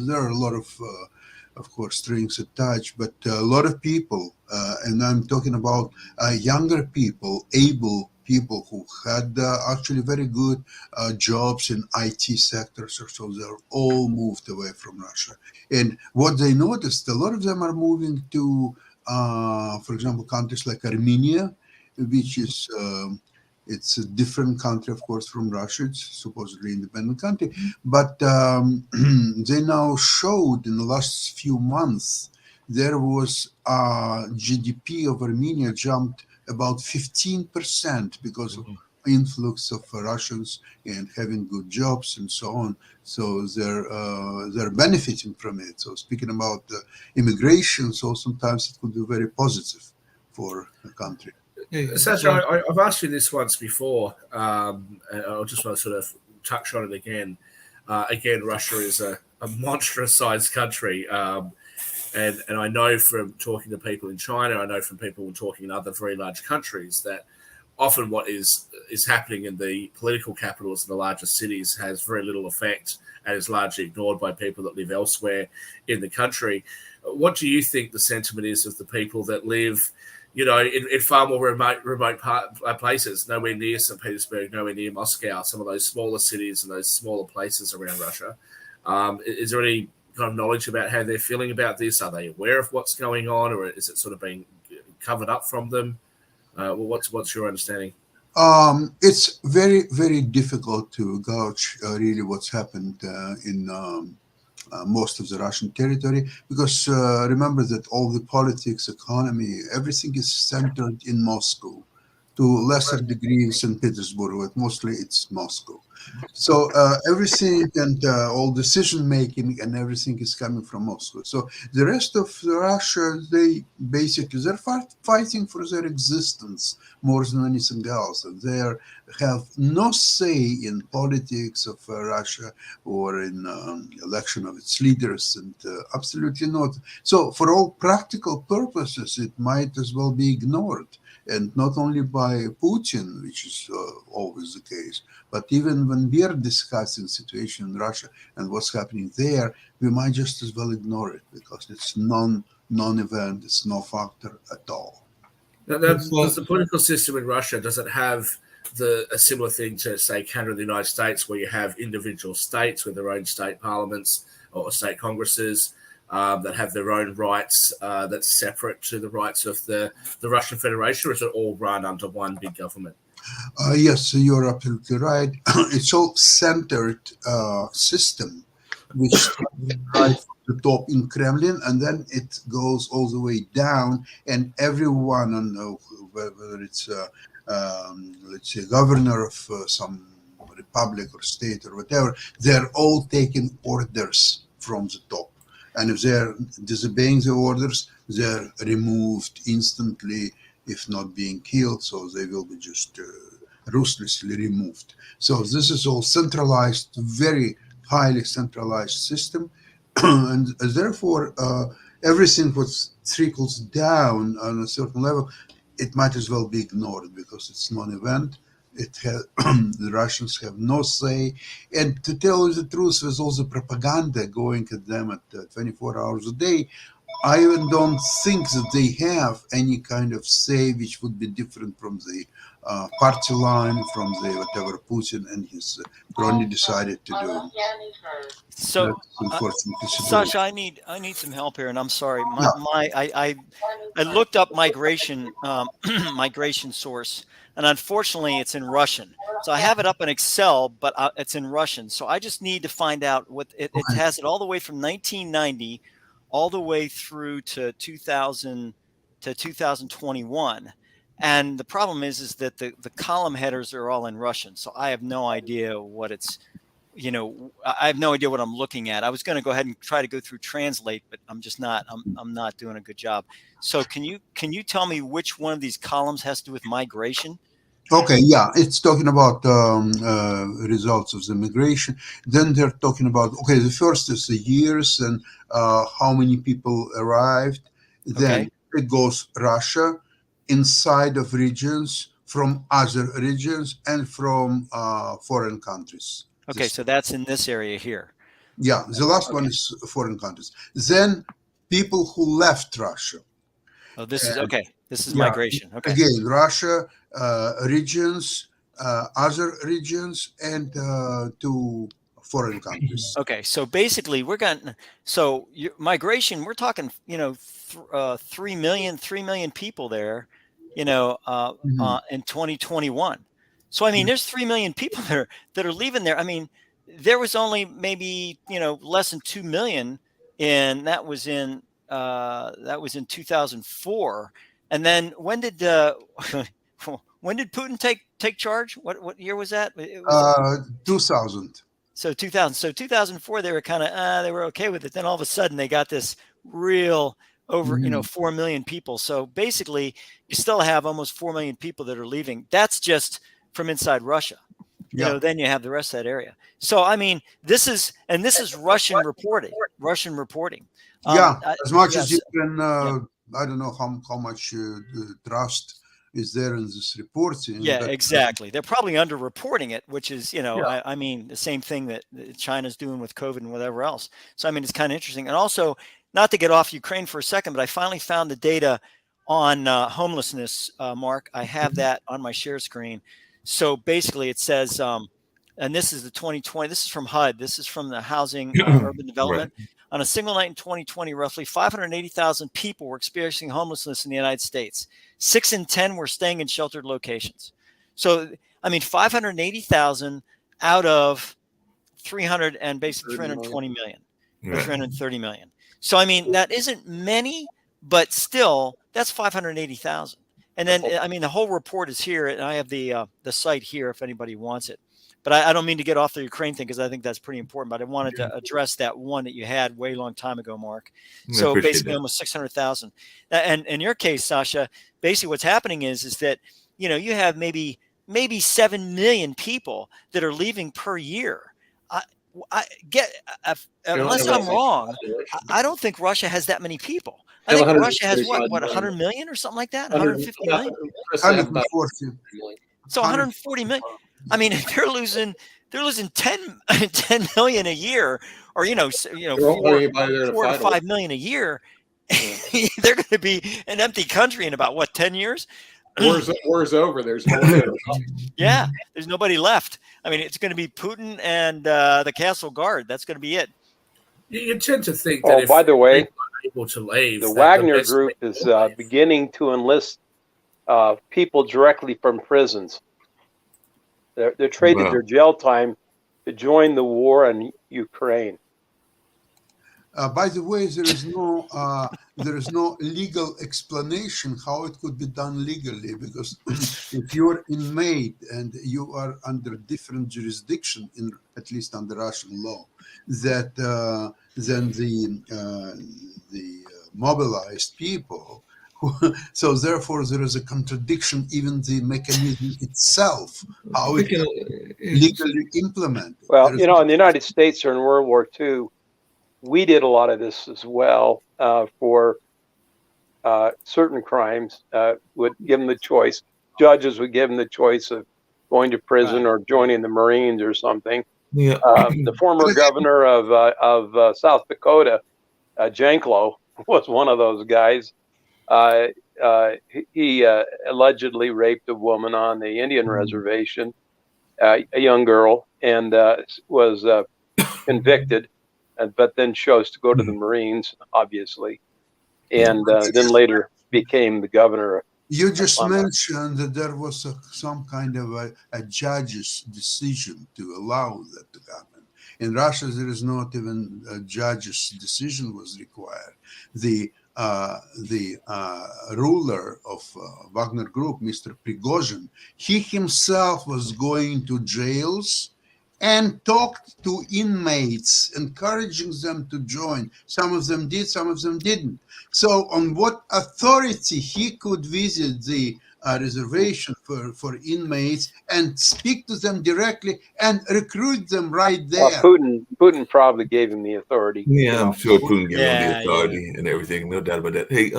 E: there are a lot of course, strings attached. But a lot of people, and I'm talking about younger people, able people who had actually very good jobs in IT sectors, or so, they're all moved away from Russia. And what they noticed, a lot of them are moving to, for example, countries like Armenia, which is it's a different country, of course, from Russia. It's supposedly independent country, but they now showed in the last few months there was GDP of Armenia jumped about 15% because of influx of Russians and having good jobs and so on. So they're benefiting from it. So speaking about immigration, so sometimes it could be very positive for the country.
B: Sasha, I've asked you this once before, and I just want to sort of touch on it again. Again, Russia is a monstrous-sized country, and I know from talking to people in China, I know from people talking in other very large countries, that often what is happening in the political capitals in the largest cities has very little effect and is largely ignored by people that live elsewhere in the country. What do you think the sentiment is of the people that live, in far more remote places, nowhere near St. Petersburg, nowhere near Moscow, some of those smaller cities and those smaller places around Russia? Is there any kind of knowledge about how they're feeling about this? Are they aware of what's going on, or is it sort of being covered up from them? What's your understanding?
E: It's very, very difficult to gauge really what's happened in most of the Russian territory, because remember that all the politics, economy, everything is centered in Moscow, to lesser degree in St. Petersburg, but mostly it's Moscow. So everything and all decision making and everything is coming from Moscow. So the rest of Russia, they're fighting for their existence more than anything else. And they have no say in politics of Russia or in election of its leaders, and absolutely not. So for all practical purposes, it might as well be ignored. And not only by Putin, which is always the case, but even when we are discussing situation in Russia and what's happening there, we might just as well ignore it, because it's non-event, it's no factor at all.
B: Now, does the political system in Russia, does it have a similar thing to, say, Canada and the United States, where you have individual states with their own state parliaments or state congresses that have their own rights that's separate to the rights of the Russian Federation, or is it all run under one big government?
E: Yes, you're absolutely right. It's all centered system, which starts right from the top in Kremlin, and then it goes all the way down, and everyone, whether it's let's say governor of some republic or state or whatever, they're all taking orders from the top. And if they're disobeying the orders, they're removed instantly, if not being killed. So they will be just ruthlessly removed. So this is all centralized, very highly centralized system. And therefore, everything what trickles down on a certain level, it might as well be ignored, because it's non-event. It has, the Russians have no say, and to tell you the truth, with all the propaganda going at them at 24 hours a day, I even don't think that they have any kind of say which would be different from the party line, from the whatever Putin and his crony decided to do.
C: So,
E: That's unfortunately
C: Sasha, I need some help here, and I'm sorry.
E: Yeah.
C: I looked up migration migration source, and unfortunately, it's in Russian. So I have it up in Excel, but it's in Russian. So I just need to find out what it has it all the way from 1990 all the way through to 2000 to 2021. And the problem is that the column headers are all in Russian. So I have no idea what it's, I have no idea what I'm looking at. I was going to go ahead and try to go through translate, but I'm just not, I'm not doing a good job. So can you tell me which one of these columns has to do with migration?
E: Okay, yeah, it's talking about results of the migration. Then they're talking about, okay, the first is the years and how many people arrived. Then it goes Russia, inside of regions, from other regions, and from foreign countries.
C: Okay, so that's in this area here.
E: Yeah, the last one is foreign countries. Then people who left Russia.
C: Oh, this is okay. This is migration. Okay.
E: Again, Russia, regions, other regions, and to foreign countries.
C: Okay, so basically, migration. We're talking, 3 million people there, in 2021. So I mean, there's 3 million people that are leaving there. I mean, there was only maybe less than 2 million, and that was in 2004. And then when did Putin take charge? What year was that? It was
E: 2000.
C: So 2000. So 2004, they were kind of they were okay with it. Then all of a sudden, they got this real over 4 million people. So basically, you still have almost 4 million people that are leaving. That's just from inside Russia. Then you have the rest of that area. So I mean, this is Russian reporting.
E: As much as you can. I don't know how much trust is there in this reporting.
C: Yeah, exactly. They're probably underreporting it, which is, I mean, the same thing that China's doing with COVID and whatever else. So, I mean, it's kind of interesting. And also, not to get off Ukraine for a second, but I finally found the data on homelessness, Mark. I have that on my share screen. So basically it says, and this is the 2020, this is from HUD. This is from the Housing Urban Development. Right. On a single night in 2020, roughly 580,000 people were experiencing homelessness in the United States. 6 in 10 were staying in sheltered locations. So, I mean, 580,000 out of 320 million, or 330 million. So, I mean, that isn't many, but still, that's 580,000. And then, I mean, the whole report is here, and I have the site here if anybody wants it. But I don't mean to get off the Ukraine thing because I think that's pretty important. But I wanted to address that one that you had way long time ago, Mark. So basically, almost 600,000. And in your case, Sasha, basically what's happening is that you have maybe 7 million people that are leaving per year. Unless I'm wrong, I don't think Russia has that many people. I think Russia has what 100 million or something like that, 150 million.
E: 140.
C: So 140 million. I mean, they're losing 10 million a year, or 4 to 5 million a year. They're going to be an empty country in about 10 years.
F: War's over. There's nobody.
C: Yeah, there's nobody left. I mean, it's going to be Putin and the Castle Guard. That's going to be it.
B: You tend to think that.
D: By the way,
B: able to leave,
D: the Wagner Group is beginning to enlist people directly from prisons. They're traded their jail time to join the war in Ukraine.
E: By the way, there is no legal explanation how it could be done legally, because if you're inmate and you are under different jurisdiction, at least under Russian law, that than the mobilized people. So therefore, there is a contradiction, even the mechanism itself, how it can legally implement.
D: Well, in the United States or in World War II, we did a lot of this as well for certain crimes. Would give them the choice. Judges would give them the choice of going to prison or joining the Marines or something. Yeah. The former governor of South Dakota, Janklow, was one of those guys. He allegedly raped a woman on the Indian reservation, a young girl, and was convicted, but then chose to go to the Marines, obviously, and then later became the governor.
E: You just mentioned that there was some kind of a judge's decision to allow that to happen. In Russia, there is not even a judge's decision was required. The ruler of Wagner Group, Mr. Prigozhin, he himself was going to jails and talked to inmates, encouraging them to join. Some of them did, some of them didn't. So on what authority he could visit the reservation for inmates and speak to them directly and recruit them right there?
D: Putin probably gave him the authority.
A: Yeah, I'm sure Putin gave him the authority and everything. No doubt about that. Hey,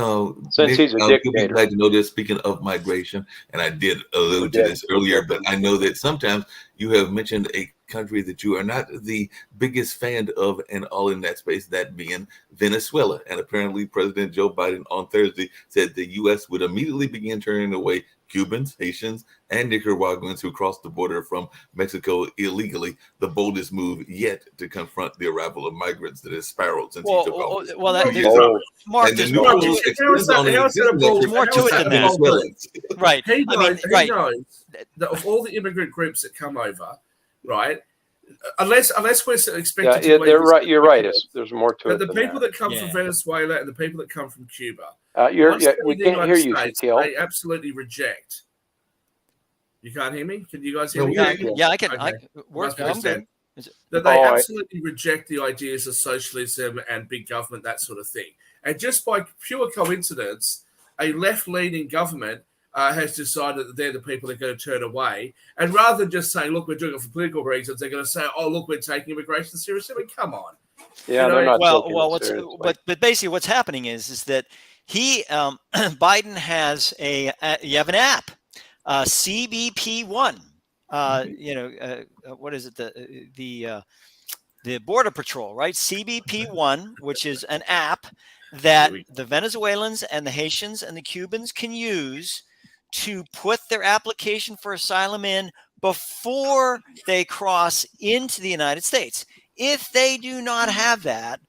D: since
A: Nick,
D: he's a
A: you'll be
D: dictator.
A: glad to know this. Speaking of migration, and I did allude to this earlier, but I know that sometimes you have mentioned a country that you are not the biggest fan of, and all in that space, that being Venezuela. And apparently President Joe Biden on Thursday said the U.S. would immediately begin turning away Cubans, Haitians, and Nicaraguans who crossed the border from Mexico illegally, the boldest move yet to confront the arrival of migrants that has spiraled since he took office.
C: Mark, there's more to it than that. Right.
B: He knows that of all the immigrant groups that come over, right, unless we're expected to believe
D: right. You're right. There's more to it.
B: But the people that come from Venezuela and the people that come from Cuba,
D: we can't hear you, Shaquille.
B: They absolutely reject. You can't hear me? Can you guys hear me?
C: Yeah, I can.
B: Okay.
C: I'm good.
B: That they absolutely reject the ideas of socialism and big government, that sort of thing. And just by pure coincidence, a left-leaning government has decided that they're the people they're going to turn away. And rather than just saying, look, we're doing it for political reasons, they're going to say, oh, look, we're taking immigration seriously. I mean, come on.
D: Yeah, they're not
C: but basically what's happening is that Biden has you have an app, CBP-1. What is it? The Border Patrol, right? CBP-1, which is an app that the Venezuelans and the Haitians and the Cubans can use to put their application for asylum in before they cross into the United States. If they do not have that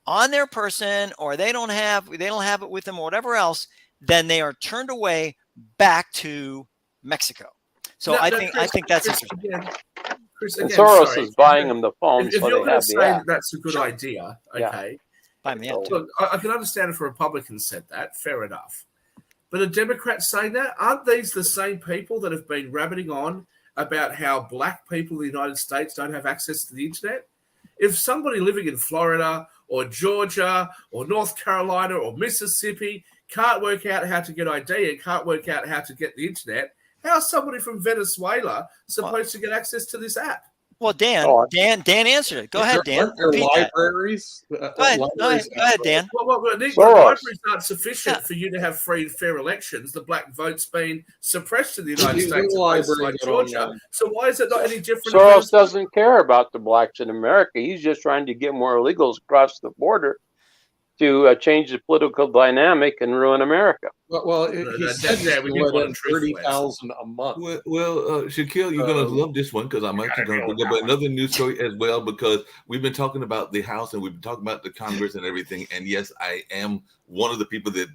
C: on their person, or they don't have it with them, or whatever else, then they are turned away back to Mexico. So I think that's interesting.
B: Chris,
D: and Soros is buying them the phone,
B: if
D: so
B: you're
D: they have the app.
B: that's a good idea, okay. Look, I can understand if a Republican said that. Fair enough. But a Democrat saying that, aren't these the same people that have been rabbiting on about how black people in the United States don't have access to the internet? If somebody living in Florida or Georgia or North Carolina or Mississippi can't work out how to get ID and can't work out how to get the internet, how is somebody from Venezuela supposed to get access to this app?
C: Well, Dan answered it. Go ahead, Dan.
F: Aren't there libraries?
C: Go ahead, Dan.
B: Well, Nick, the libraries aren't sufficient for you to have free and fair elections. The black vote's been suppressed in the United States, like Georgia. So why is it not any different?
D: Soros doesn't care about the blacks in America. He's just trying to get more illegals across the border to change the political dynamic and ruin America.
F: Well, he said we let in 30,000 a month.
A: Well, Shaquille, you're going to love this one because I'm actually going to bring up another news story as well, because we've been talking about the House and we've been talking about the Congress and everything. And yes, I am one of the people that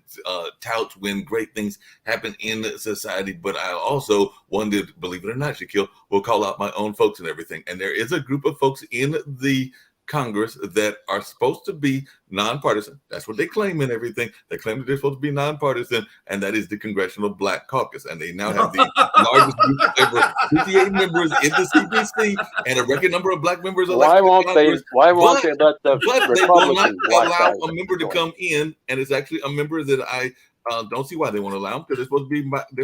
A: touts when great things happen in society, but I also one that, believe it or not, Shaquille, will call out my own folks and everything. And there is a group of folks in the Congress that are supposed to be nonpartisan. That's what they claim and everything. They claim that they're supposed to be nonpartisan, and that is the Congressional Black Caucus. And they now have the largest group of ever 58 members in the CBC and a record number of black members elected.
D: Why won't they let the
A: Republicans allow a member to come in? And it's actually a member that I don't see why they won't allow them, because they're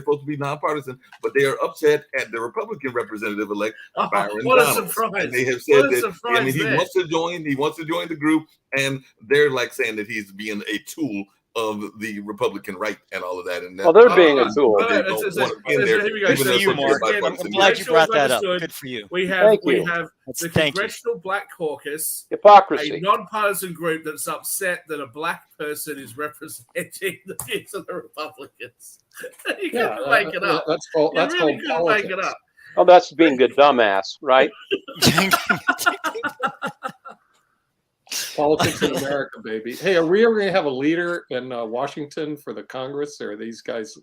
A: supposed to be nonpartisan, but they are upset at the Republican representative elect Byron Donalds.
B: Surprise!
A: And they have said that he wants to join the group, and they're like saying that he's being a tool of the Republican right and all of that. And
D: Well, they're being a tool.
A: they don't want in there,
B: here we go.
C: Good
A: even
C: for
A: though
C: you,
A: it's
C: Mark.
A: bipartisan
C: I'm glad you brought that up.
B: Understood.
C: Good for you.
B: We have
D: Thank
B: we
D: you.
B: have the
C: Thank you.
B: Congressional Black Caucus, a
D: Hypocrisy.
B: nonpartisan group that's upset that a black person is representing the views of the Republicans. You can't make it up.
F: That's called
B: You really
F: called
B: couldn't
F: politics.
B: make it up.
D: Oh, that's being a dumbass, right?
F: Politics in America, baby. Hey, are we ever going to have a leader in Washington for the Congress, or are these guys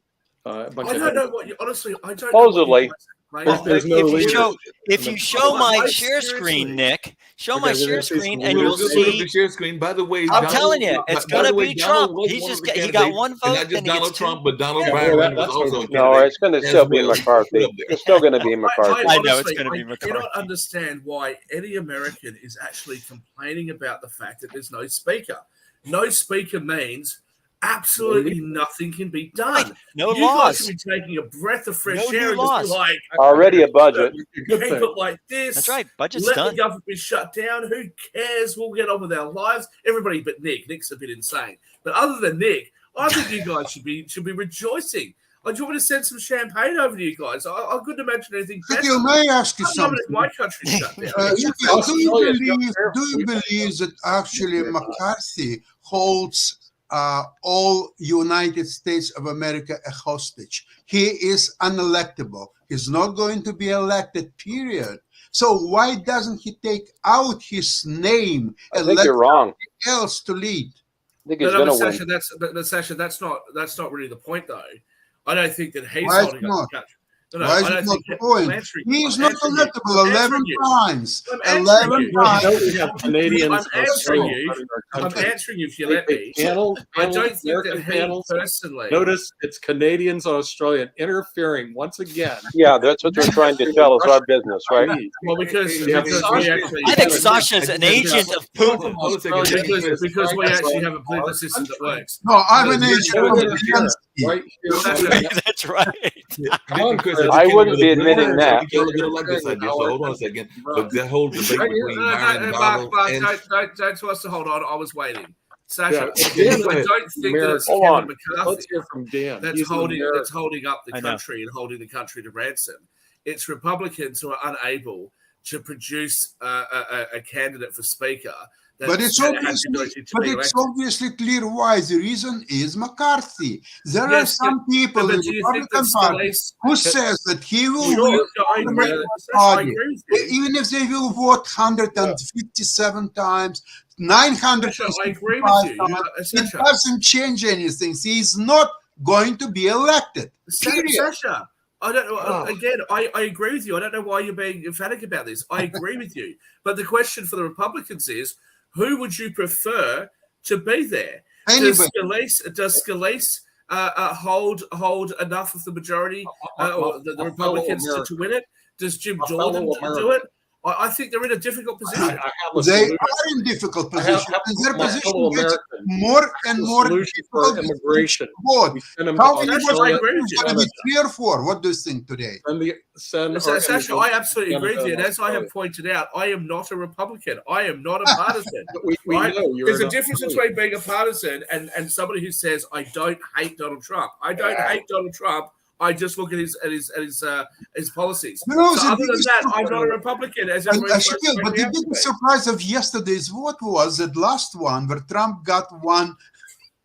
F: a bunch
B: I
F: of
B: don't know what you honestly. I don't
D: Supposedly.
B: know what you guys
F: There's no
C: if
F: leader.
C: you show my
B: I
C: share
B: seriously-
C: screen, Nick, show
F: Okay,
C: my
F: we're
C: share
F: gonna see
C: screen,
F: some
C: and
F: weird
C: you'll
A: We'll put up
C: see.
A: the share screen. By the way,
C: I'm telling you, it's
A: by the
C: gonna
A: way,
C: be
A: Donald
C: Trump.
A: was
C: He's
A: one
C: just
A: of the
C: he got
A: candidates,
C: one
A: and
C: vote,
A: not
C: then
A: just
C: he
A: Donald
C: gets two.
A: Trump, but Donald
C: Yeah.
A: Byron
F: Well,
A: was also a
D: No,
A: candidate
D: it's going to
A: as
D: still be
A: well.
D: McCarthy.
A: Put up there.
D: It's still going to be McCarthy.
C: I know it's
B: honestly,
C: gonna be
B: I
C: McCarthy.
B: cannot understand why any American is actually complaining about the fact that there's no speaker. No speaker means absolutely nothing can be done.
C: No
B: You
C: laws.
B: guys should be taking a breath of fresh
C: No
B: air
C: new
B: and just
C: laws.
B: be like,
D: Already a budget.
F: Good
B: keep
F: thing.
B: it like this.
C: That's right. Budget's
B: Let
C: done.
B: the government be shut down. Who cares? We'll get on with our lives. Everybody but Nick. Nick's a bit insane. But other than Nick, I think you guys should be rejoicing. Do you want me to send some champagne over to you guys? I couldn't imagine anything better.
E: Shakil, may I ask you
B: I love
E: something?
B: it if my country's shut down.
E: Shakil, do you
F: Australia,
E: believe that actually McCarthy holds all United States of America a hostage? He is unelectable. He's not going to be elected, period. So why doesn't he take out his name
D: I
E: and
D: think
E: let
D: you're wrong.
E: someone else to lead?
D: I think
B: No,
D: he's
B: no,
D: going
B: but
D: to
B: Sasha,
D: win.
B: Sasha, that's not really the point, though. I don't think that he's
E: Why is
B: holding
E: it
B: up
E: not?
B: the country. No,
E: Why is
B: I
E: it
B: don't
E: not
B: think
E: the
B: that-
E: point?
B: I'm answering
E: He
B: you.
E: is
B: I'm
E: not
B: answering you.
E: electable
B: I'm
E: 11
B: answering you.
E: times.
B: I'm answering
E: 11
B: you.
F: You
E: times.
F: know we have Canadians.
B: I'm answering you.
F: running our
B: I'm
F: country.
B: answering you if you let me.
F: Panels,
B: I don't think that
F: American
B: he
F: panels.
B: personally.
F: Notice it's Canadians and Australian interfering once again.
D: Yeah, that's what they're trying to tell us our business, right?
B: Well, because
F: You have
B: we
F: Sasha.
B: actually.
C: I think
F: Yeah,
C: Sasha's an agent of Putin.
A: Hold on a second.
B: Because we actually have a political system that works.
E: No, I'm an
F: You're
E: agent
F: doing
E: of
F: it here,
E: Zelensky.
F: right here.
C: That's right.
D: I wouldn't be admitting that.
A: You don't like this idea, so hold on a second. But that whole debate between Byron and
B: Mark,
A: Donald and
B: don't tell us to hold on. I was waiting. Sasha,
F: Yeah,
B: I don't think that it's
D: Hold
B: Kevin
D: on.
B: McCarthy
F: Let's hear from Dan.
B: that's
F: He's an
B: holding
F: American.
B: up the
C: I know.
B: country and holding the country to ransom. It's Republicans who are unable to produce a candidate for speaker.
E: But it's obviously clear why. The reason is McCarthy. There are some people in the Republican Party who says that he will win even if they will vote 157 times, 955
B: I agree with you.
E: times. It doesn't change anything. He is not going to be elected. Period.
B: Sasha, I don't know. Again, I agree with you. I don't know why you're being emphatic about this. I agree with you. But the question for the Republicans is, who would you prefer to be there?
E: Anyway,
B: Does Scalise hold enough of the majority, or the Republicans to win it? Does Jim Jordan do it? I think they're in a difficult position.
F: I have a
E: they
F: solution.
E: are in difficult position, and their
F: My
E: position
F: fellow
E: gets
F: Americans,
E: more and
F: the
E: more
F: solution for
E: difficult.
F: immigration.
E: Vote.
F: We send them to
E: How many
F: Australia.
B: I agree with you.
E: going to be 3 or 4? What do you think today?
F: Send our
B: Sasha,
F: immigrants
B: I absolutely agree with you. And
F: to
B: as I have
F: Australia.
B: pointed out, I am not a Republican. I am not a partisan.
F: We
B: Right?
F: know you're
B: There's a
F: an
B: difference
F: Australian.
B: between being a partisan and somebody who says, I don't hate Donald Trump. I don't hate Donald Trump. I just look at his policies.
E: You know,
B: So
E: the
B: other than
E: biggest
B: that, I'm
E: surprise-
B: not a Republican. As
E: And,
B: everybody
E: Shakil, but the biggest surprise of yesterday's vote was that last one where Trump got one.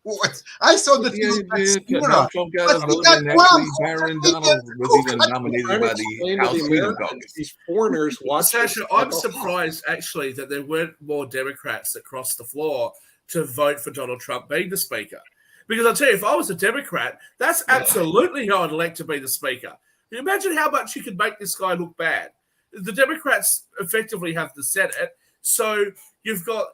E: What? I thought that he was
A: Donald Trump got a
E: But he
A: vote,
E: got
A: and
E: one.
A: actually Byron
E: He
A: Donald
E: got
A: was even
E: one.
A: nominated
F: Trying
A: by
F: to
A: the
F: explain to
A: House
F: the
A: Freedom
F: Americans,
A: Caucus.
F: these foreigners watch
B: Sasha,
F: this
B: I'm
F: like a
B: surprised actually that there weren't more Democrats that crossed the floor to vote for Donald Trump being the speaker. Because I'll tell you, if I was a Democrat, that's absolutely who I'd elect to be the speaker. Can you imagine how much you could make this guy look bad? The Democrats effectively have the Senate, so you've got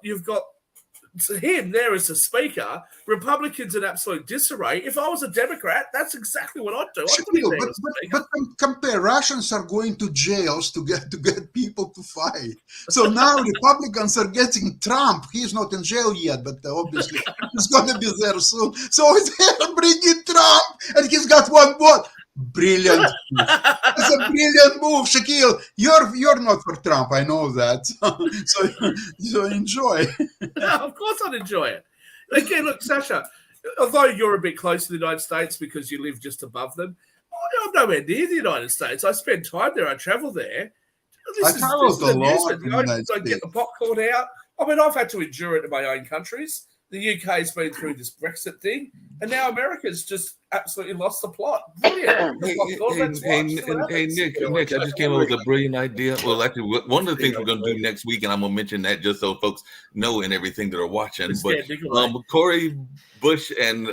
B: him there as a speaker. Republicans in absolute disarray. If I was a Democrat, that's exactly what I'd do. I'd put him
E: Shakil,
B: there as speaker.
E: but compare. Russians are going to jails to get people to fight. So now Republicans are getting Trump. He's not in jail yet, but obviously he's going to be there soon. So they're bringing Trump, and he's got one vote. Brilliant. It's a brilliant move, Shakil. You're not for Trump, I know that. So enjoy.
B: Yeah, of course I'd enjoy it. Again, look, Sasha, although you're a bit close to the United States because you live just above them, I'm nowhere near the United States. I spend time there. I travel there. This is
E: a lot
B: amusement.
E: in the United
B: I get the
E: States.
B: popcorn out. I mean, I've had to endure it in my own countries. The UK's been through this Brexit thing, and now America's just absolutely lost the plot. Brilliant.
A: Hey, Nick, I just came up with a brilliant idea. Well, actually, one of the things we're going to do next week, and I'm going to mention that just so folks know and everything that are watching. But Cori Bush and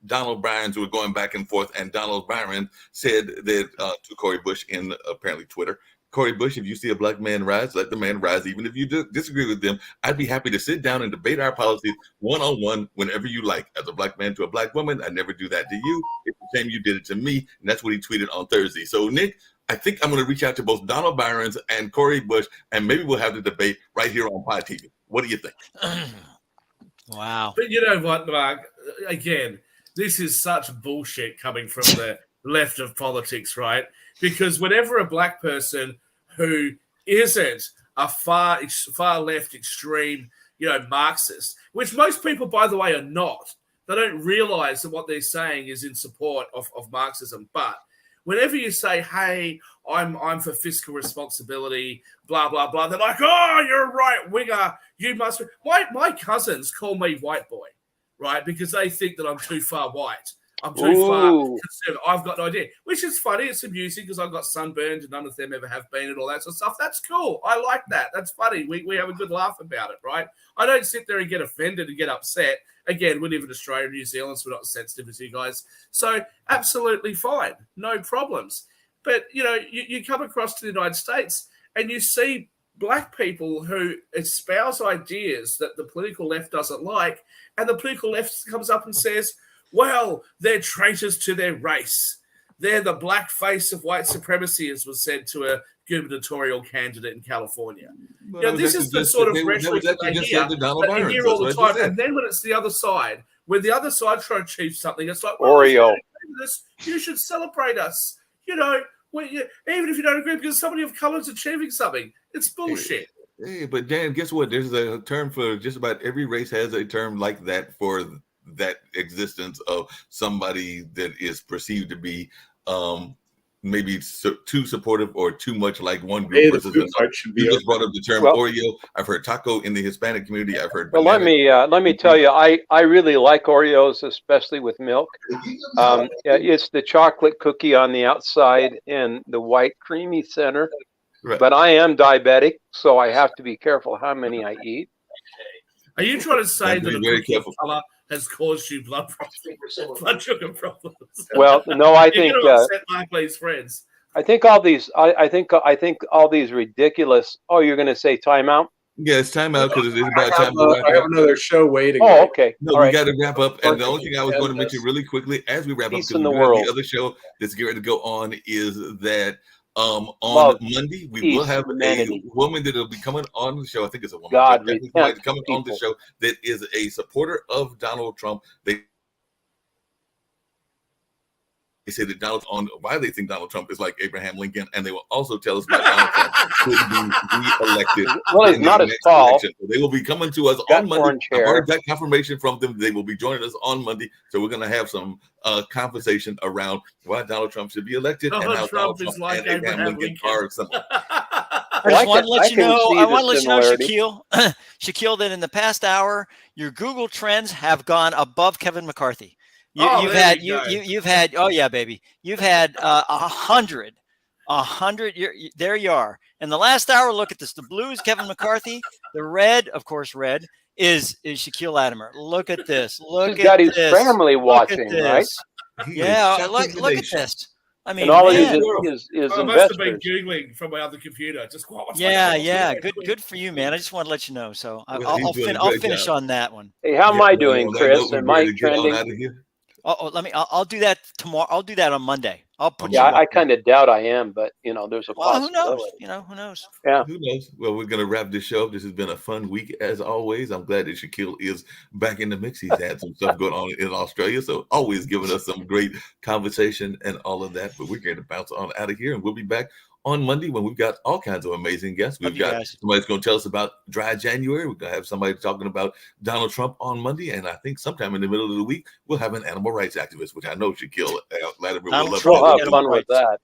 A: Donald Byron were going back and forth, and Donald Byron said that to Cori Bush in apparently Twitter, Cori Bush, if you see a black man rise, let the man rise. Even if you disagree with them, I'd be happy to sit down and debate our policies one-on-one whenever you like. As a black man to a black woman, I never do that to you. It's the same you did it to me. And that's what he tweeted on Thursday. So, Nick, I think I'm going to reach out to both Donald Byron and Cori Bush, and maybe we'll have the debate right here on Pod TV. What do you think?
C: Wow.
B: But you know what, Mark? Again, this is such bullshit coming from the left of politics, right? Because whenever a black person who isn't a far left extreme, Marxist, which most people, by the way, are not, they don't realize that what they're saying is in support of Marxism. But whenever you say, hey, I'm for fiscal responsibility, blah, blah, blah, they're like, oh, you're a right winger. You must. My cousins call me white boy, right? Because they think that I'm too far white. I'm too far conservative. I've got no idea, which is funny. It's amusing because I've got sunburned and none of them ever have been and all that sort of stuff. That's cool. I like that. That's funny. We have a good laugh about it, right? I don't sit there and get offended and get upset. Again, we live in Australia and New Zealand, so we're not as sensitive as you guys. So absolutely fine. No problems. But, you come across to the United States and you see black people who espouse ideas that the political left doesn't like, and the political left comes up and says, well, they're traitors to their race. They're the black face of white supremacy, as was said to a gubernatorial candidate in California. This is the sort of rhetoric that they hear all the time. And then when it's the other side, when the other side try to achieve something, it's like, well,
D: Oreo.
B: You should celebrate us. Even if you don't agree, because somebody of color is achieving something. It's bullshit.
A: Hey, but Dan, guess what? There's a term for just about every race has a term like that for that existence of somebody that is perceived to be maybe too supportive or too much like one group versus another. You just brought up the term Oreo. I've heard taco in the Hispanic community. I've heard.
D: Well, let me tell you, I really like Oreos, especially with milk. It's the chocolate cookie on the outside and the white creamy center. Right. But I am diabetic, so I have to be careful how many I eat.
B: Are you trying to say that a cookie color has caused you blood sugar problems?
D: Well, no, I think
B: upset Markley's friends.
D: I think all these. I think all these ridiculous. Oh, you're going to say timeout?
A: Yeah, it's timeout because it's about time.
F: I have another show waiting.
D: Oh, okay.
A: No, we got to wrap up. And the only thing I was going to mention really quickly as we wrap up, because the other show that's getting ready to go on is that. On Monday, we will have a woman that will be coming on the show. I think it's a woman. Coming on the show that is a supporter of Donald Trump. They say that why they think Donald Trump is like Abraham Lincoln, and they will also tell us why Donald Trump could be re-elected.
D: Well, he's not as tall.
A: Election. So they will be coming to us on Monday. I've heard that confirmation from them. They will be joining us on Monday. So we're going to have some conversation around why Donald Trump should be elected and how Donald Trump
B: like
A: and Abraham Lincoln are something.
C: I just want to let you know, Shaquille, Shaquille, that in the past hour, your Google trends have gone above Kevin McCarthy. You've had 100. There you are. In the last hour, look at this. The blue is Kevin McCarthy. The red, of course, is Shaquille Latimer. Look at this.
D: He's got his family watching, right?
C: Yeah, look at this. I mean,
D: and all his
B: investors. I must have been Googling from my other computer.
C: Good for you, man. I just want to let you know. So I'll finish on that one.
D: Hey, how am I doing, Chris? Am I trending?
C: I'll do that tomorrow. I'll do that on Monday. I'll put
D: Yeah,
C: you.
D: I kind of doubt I am, but there's a
C: Well, who knows?
D: possibility.
C: Who knows?
A: Who knows? Well, we're going to wrap this show. This has been a fun week as always. I'm glad that Shaquille is back in the mix. He's had some stuff going on in Australia, so always giving us some great conversation and all of that. But we're going to bounce on out of here, and we'll be back on Monday when we've got all kinds of amazing guests. We've got somebody's going to tell us about Dry January. We're going to have somebody talking about Donald Trump on Monday, and I think sometime in the middle of the week we'll have an animal rights activist, which I know Shaquille Latimer will love.
D: We'll have fun with that.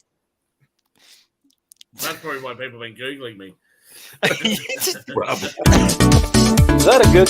B: That's probably why people have been Googling me.
D: Is that a good